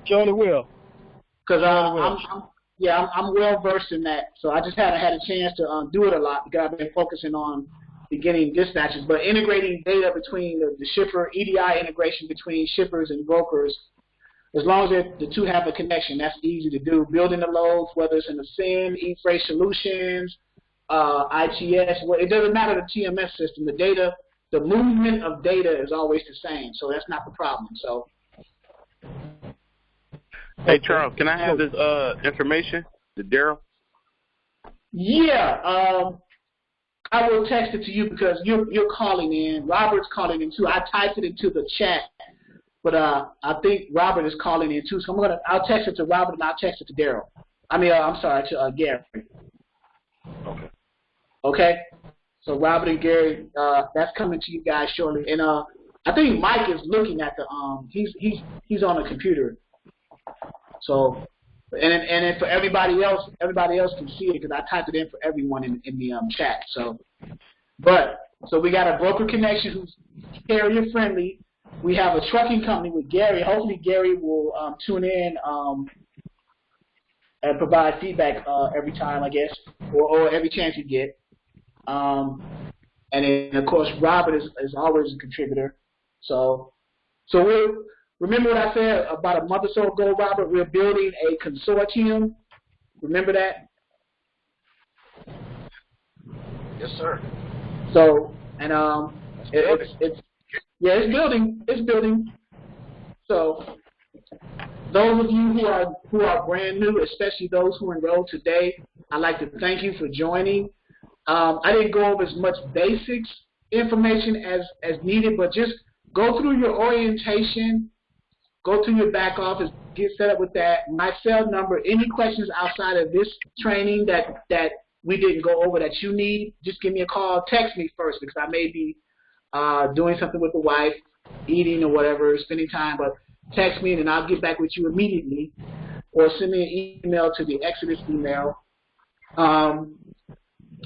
Surely will. Because I'm well versed in that, so I just haven't had a chance to do it a lot because I've been focusing on beginning dispatches. But integrating data between the shipper, EDI integration between shippers and brokers, as long as the two have a connection, that's easy to do. Building the loads, whether it's in the SIM, eFreight Solutions, ITS, well, it doesn't matter the TMS system. The data, the movement of data is always the same, so that's not the problem. So. Hey, Charles, can I have this information to Daryl? Yeah, I will text it to you because you're calling in. Robert's calling in too. I typed it into the chat, but I think Robert is calling in too. So I'll text it to Robert and I'll text it to Daryl. To Gary. Okay. Okay. So Robert and Gary, that's coming to you guys shortly. And I think Mike is looking at the he's on the computer. So, and then for everybody else can see it because I typed it in for everyone in the chat. So we got a broker connection who's carrier friendly. We have a trucking company with Gary. Hopefully Gary will tune in and provide feedback every time, I guess, or every chance you get. And then of course Robert is always a contributor. So we're. Remember what I said about a month or so ago, Robert? We're building a consortium. Remember that? Yes, sir. So, and it's building. So, those of you who are brand new, especially those who enrolled today, I'd like to thank you for joining. I didn't go over as much basics information as needed, but just go through your orientation, go to your back office, get set up with that. My cell number, any questions outside of this training that we didn't go over that you need, just give me a call. Text me first because I may be doing something with the wife, eating or whatever, spending time, but text me and I'll get back with you immediately, or send me an email to the Exodus email.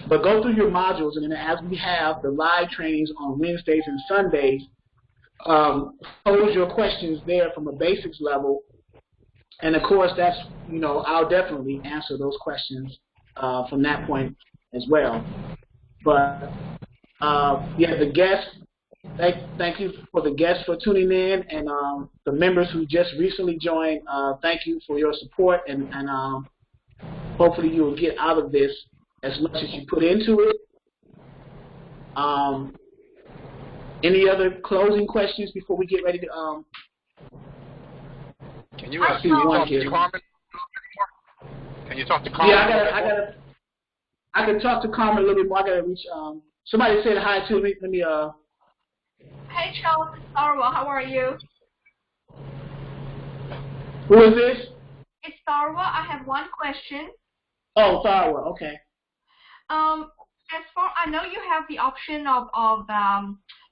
But go through your modules, and then as we have the live trainings on Wednesdays and Sundays, pose your questions there from a basics level. And of course, that's, I'll definitely answer those questions from that point as well. But yeah, the guests, thank you for the guests for tuning in, and the members who just recently joined, thank you for your support, and hopefully you will get out of this as much as you put into it. Any other closing questions before we get ready to Can you talk to Carmen? Can you talk to Carmen? Yeah, I can talk to Carmen a little bit more. I gotta reach somebody said hi to me. Let me Hey Charles, it's Sarwa. How are you? Who is this? It's Sarwa. I have one question. Oh, Sarwa, okay. As far I know, you have the option of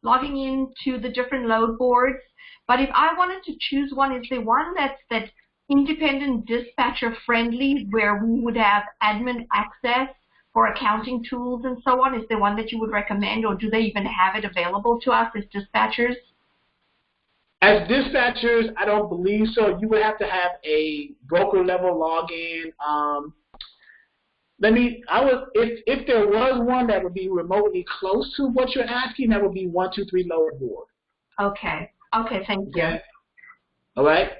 logging into the different load boards, but if I wanted to choose one, is there one that's independent dispatcher friendly, where we would have admin access for accounting tools and so on? Is there one that you would recommend, or do they even have it available to us as dispatchers? As dispatchers, I don't believe so. You would have to have a broker level login. If there was one that would be remotely close to what you're asking, that would be 123 load board. Okay. Okay, thank you. Okay. All right.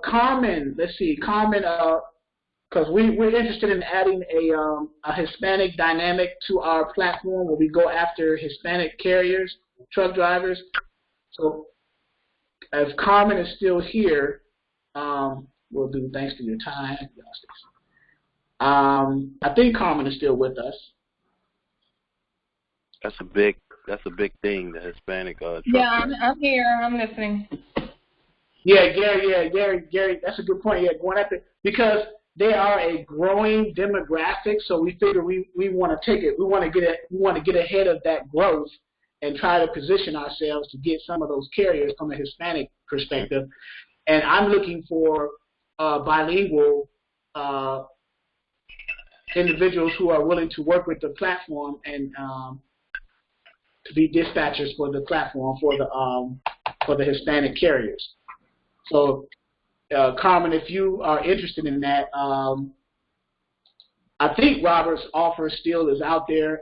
Carmen, let's see. Carmen, because we're interested in adding a Hispanic dynamic to our platform where we go after Hispanic carriers, truck drivers. So if Carmen is still here, we'll do thanks for your time. I think Carmen is still with us. That's a big thing, the Hispanic truck. Yeah, I'm here. I'm listening. Yeah, Gary, that's a good point. Yeah, going after, because they are a growing demographic, so we figure we want to take it. We want to get ahead of that growth and try to position ourselves to get some of those carriers from a Hispanic perspective. And I'm looking for bilingual individuals who are willing to work with the platform and to be dispatchers for the platform for the Hispanic carriers. So, Carmen, if you are interested in that, I think Robert's offer still is out there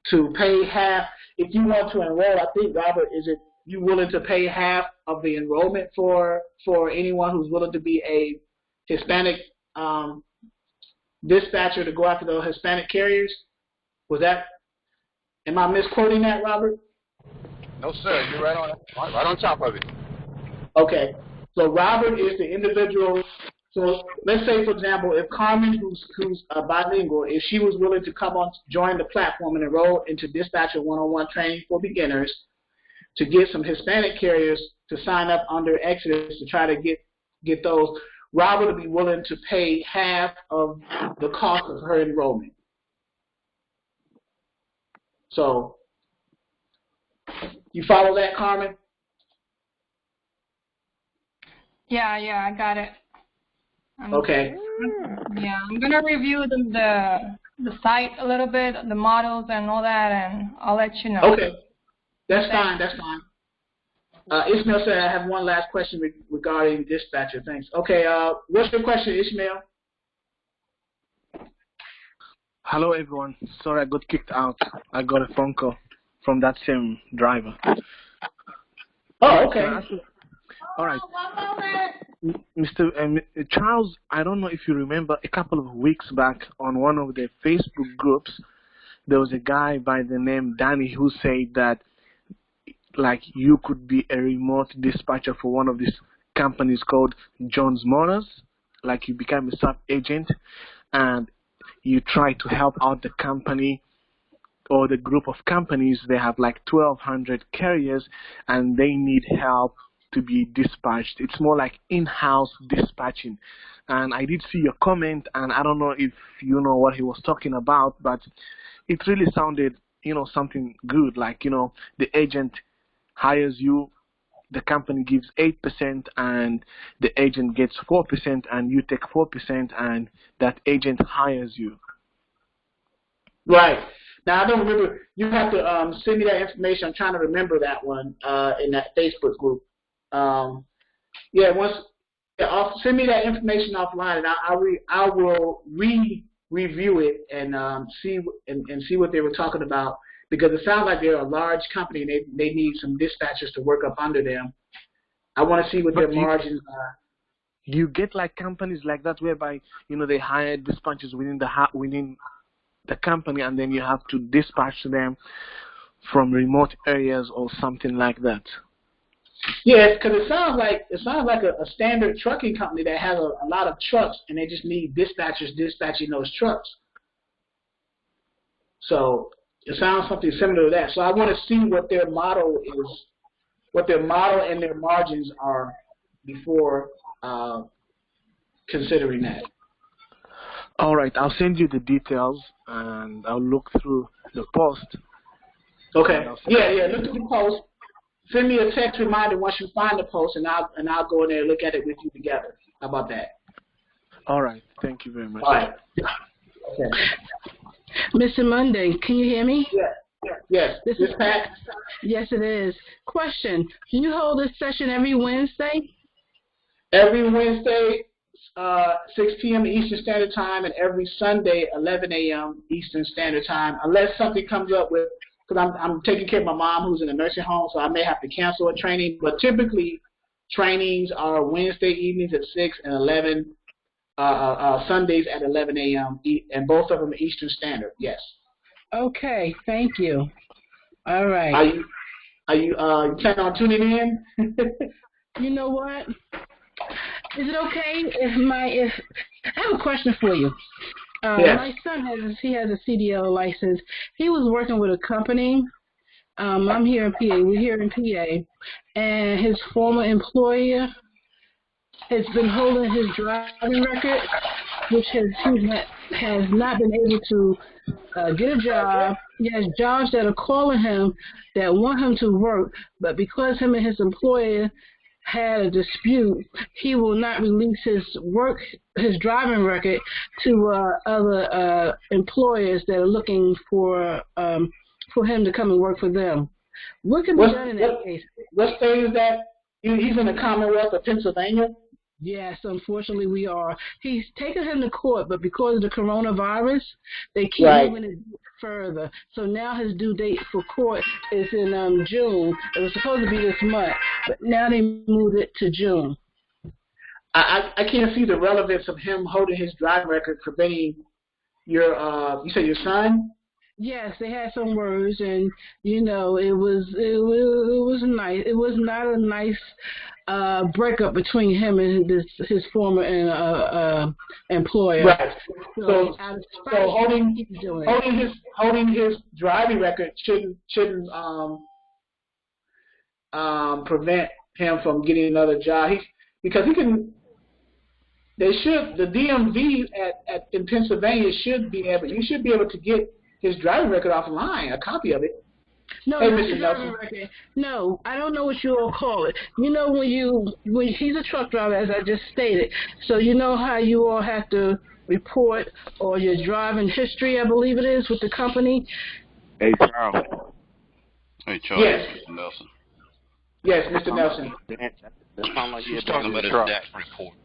to pay half. If you want to enroll, I think, Robert, is it you willing to pay half of the enrollment for anyone who's willing to be a Hispanic dispatcher to go after the Hispanic carriers? Am I misquoting that, Robert? No, sir. You're right on top of it. Okay. So Robert is the individual. So let's say, for example, if Carmen, who's bilingual, if she was willing to come on, join the platform and enroll into Dispatcher 101 training for beginners to get some Hispanic carriers to sign up under Exodus to try to get those, Robert would be willing to pay half of the cost of her enrollment. So, you follow that, Carmen? Yeah, I got it. Okay. Yeah, I'm gonna review the site a little bit, the models and all that, and I'll let you know. Okay, that's fine. Ishmael said I have one last question regarding dispatcher. Thanks. Okay, what's your question, Ishmael? Hello, everyone. Sorry I got kicked out. I got a phone call from that same driver. Oh, okay. All right. Mr. Charles, I don't know if you remember, a couple of weeks back on one of the Facebook groups, there was a guy by the name Danny who said that, like, you could be a remote dispatcher for one of these companies called Jones Motors, like you become a sub-agent, and you try to help out the company or the group of companies. They have like 1,200 carriers and they need help to be dispatched. It's more like in-house dispatching. And I did see your comment, and I don't know if you know what he was talking about, but it really sounded, something good. Like, the agent hires you, the company gives 8%, and the agent gets 4%, and you take 4%, and that agent hires you. Right. Now, I don't remember. You have to send me that information. I'm trying to remember that one in that Facebook group. Send me that information offline, and I will review it and see what they were talking about, because it sounds like they're a large company and they need some dispatchers to work up under them. I want to see what their margins are. You get like companies like that whereby they hire dispatchers within the company, and then you have to dispatch them from remote areas or something like that. Yes, because it sounds like a standard trucking company that has a lot of trucks, and they just need dispatchers dispatching those trucks. So it sounds something similar to that. So I want to see what their model is, what their model and their margins are before considering that. All right, I'll send you the details, and I'll look through the post. Okay. Yeah. Look through the post. Send me a text reminder once you find the post, and I'll go in there and look at it with you together. How about that? All right. Thank you very much. All right. Okay. Mr. Monday, can you hear me? Yes. This is Pat. Yes, it is. Question: do you hold this session every Wednesday? Every Wednesday, 6 p.m. Eastern Standard Time, and every Sunday, 11 a.m. Eastern Standard Time, unless something comes up with. Because I'm taking care of my mom who's in a nursing home, so I may have to cancel a training. But typically, trainings are Wednesday evenings at 6 and 11, Sundays at 11 a.m., and both of them Eastern Standard, yes. Okay, thank you. All right. Are you planning on tuning in? You know what? Is it okay if I have a question for you. Yes. My son has a CDL license. He was working with a company. I'm here in PA. We're here in PA, and his former employer has been holding his driving record, which he has not been able to get a job. He has jobs that are calling him that want him to work, but because him and his employer had a dispute, he will not release his driving record to other employers that are looking for him to come and work for them. What can be done in that case? What state is that? He's in the Commonwealth of Pennsylvania? Yes, unfortunately we are. He's taken him to court, but because of the coronavirus, they keep moving it further. So now his due date for court is in June. It was supposed to be this month, but now they moved it to June. I can't see the relevance of him holding his driving record preventing your you said your son? Yes, they had some words, and it was nice. It was not a nice breakup between him and his former employer. Right. So holding his driving record shouldn't prevent him from getting another job. Because he can. The DMV in Pennsylvania should be able. You should be able to get his driving record offline, a copy of it. No, hey, not Mr. driving record. No, I don't know what you all call it. When he's a truck driver, as I just stated. So you know how you all have to report or your driving history, I believe it is, with the company. Hey, Charles. Yes. Mr. Nelson. Yes, Mr. Nelson. That sounds like you're talking about his DAC report.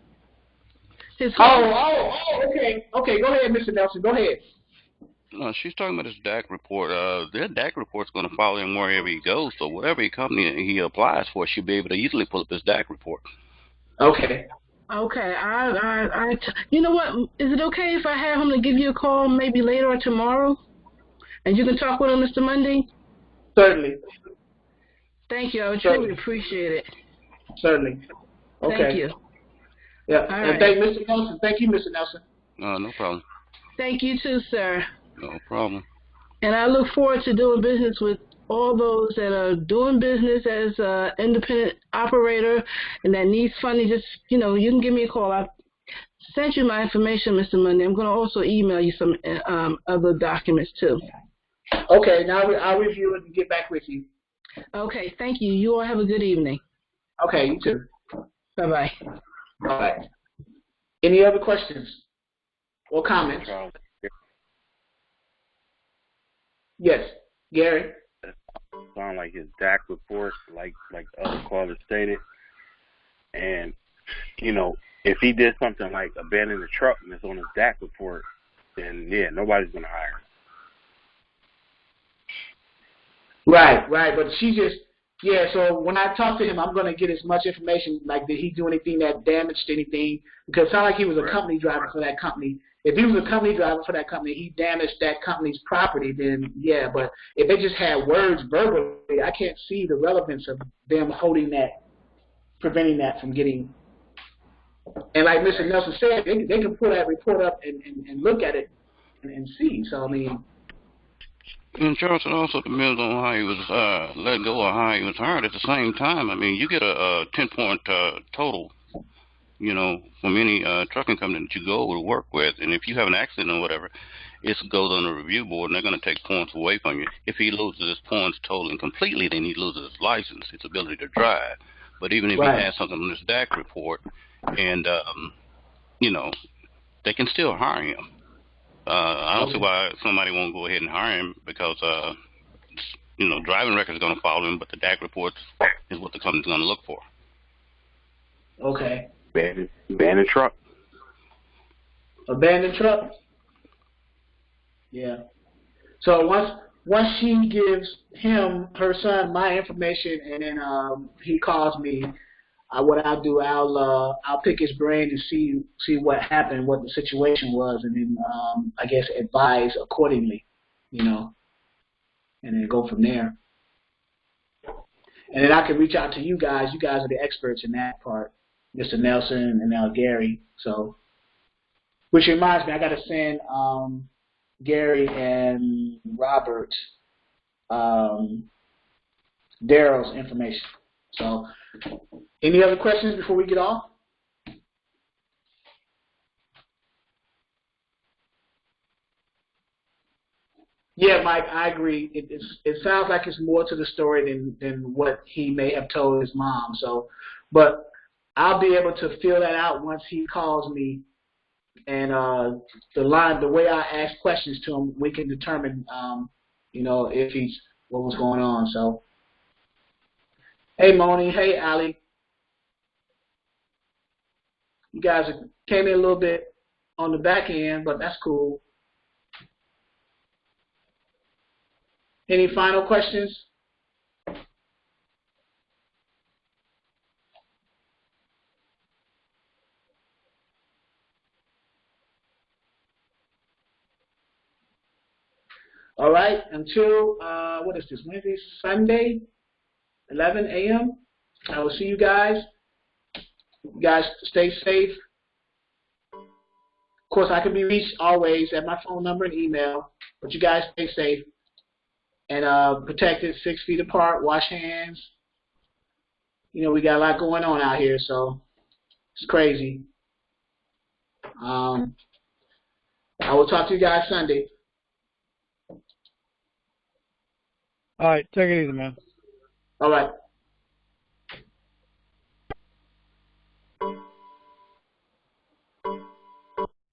Okay. Okay, go ahead, Mr. Nelson. Go ahead. No, she's talking about his DAC report. Their DAC report's going to follow him wherever he goes. So whatever company he applies for, she'll be able to easily pull up his DAC report. Okay. Okay. You know what? Is it okay if I have him to give you a call maybe later or tomorrow, and you can talk with him, Mr. Monday? Certainly. Thank you. I would truly appreciate it. Certainly. Okay. Thank you. Yeah. All and right. Mr. Nelson. Thank you, Mr. Nelson. No problem. Thank you too, sir. No problem. And I look forward to doing business with all those that are doing business as an independent operator and that needs funding. Just, you can give me a call. I've sent you my information, Mr. Monday. I'm going to also email you some other documents too. Okay, now I'll review it and get back with you. Okay, thank you. You all have a good evening. Okay, you too. Bye-bye. Bye. Any other questions or comments? Yes, Gary. Sound like his DAC report, like other callers stated, and if he did something like abandon the truck and it's on his DAC report, then yeah, nobody's gonna hire him. Right. But so when I talk to him, I'm going to get as much information, like did he do anything that damaged anything? Because it sounded like he was a company driver for that company. If he was a company driver for that company, he damaged that company's property, then yeah. But if they just had words verbally, I can't see the relevance of them holding that, preventing that from getting. And like Mr. Nelson said, they can pull that report up and look at it and see. So, I mean. And Charles, it also depends on how he was let go or how he was hired at the same time. I mean, you get a 10-point total, from any trucking company that you go to work with. And if you have an accident or whatever, it goes on the review board, and they're going to take points away from you. If he loses his points totally and completely, then he loses his license, his ability to drive. But even if he has something on his DAC report, and, they can still hire him. I don't see why somebody won't go ahead and hire him because, driving record is going to follow him, but the DAC reports is what the company's going to look for. Okay. Abandoned truck. Abandoned truck? Yeah. So once she gives her son, my information, and then he calls me, what I'll do, I'll pick his brain and see what happened, what the situation was, and then I guess advise accordingly, and then go from there. And then I can reach out to you guys. You guys are the experts in that part, Mr. Nelson and now Gary. So, which reminds me, I got to send Gary and Robert Daryl's information. So, any other questions before we get off? Yeah, Mike, I agree. It sounds like it's more to the story than what he may have told his mom. So, but I'll be able to fill that out once he calls me, and the way I ask questions to him, we can determine, if what was going on. So, hey, Moni, hey, Ali. You guys came in a little bit on the back end, but that's cool. Any final questions? All right, until, what is this, Wednesday, Sunday, 11 a.m. I will see you guys. You guys stay safe. Of course, I can be reached always at my phone number and email, but you guys stay safe and protected, 6 feet apart, wash hands. We got a lot going on out here, so it's crazy. I will talk to you guys Sunday. All right, take it easy, man. All right.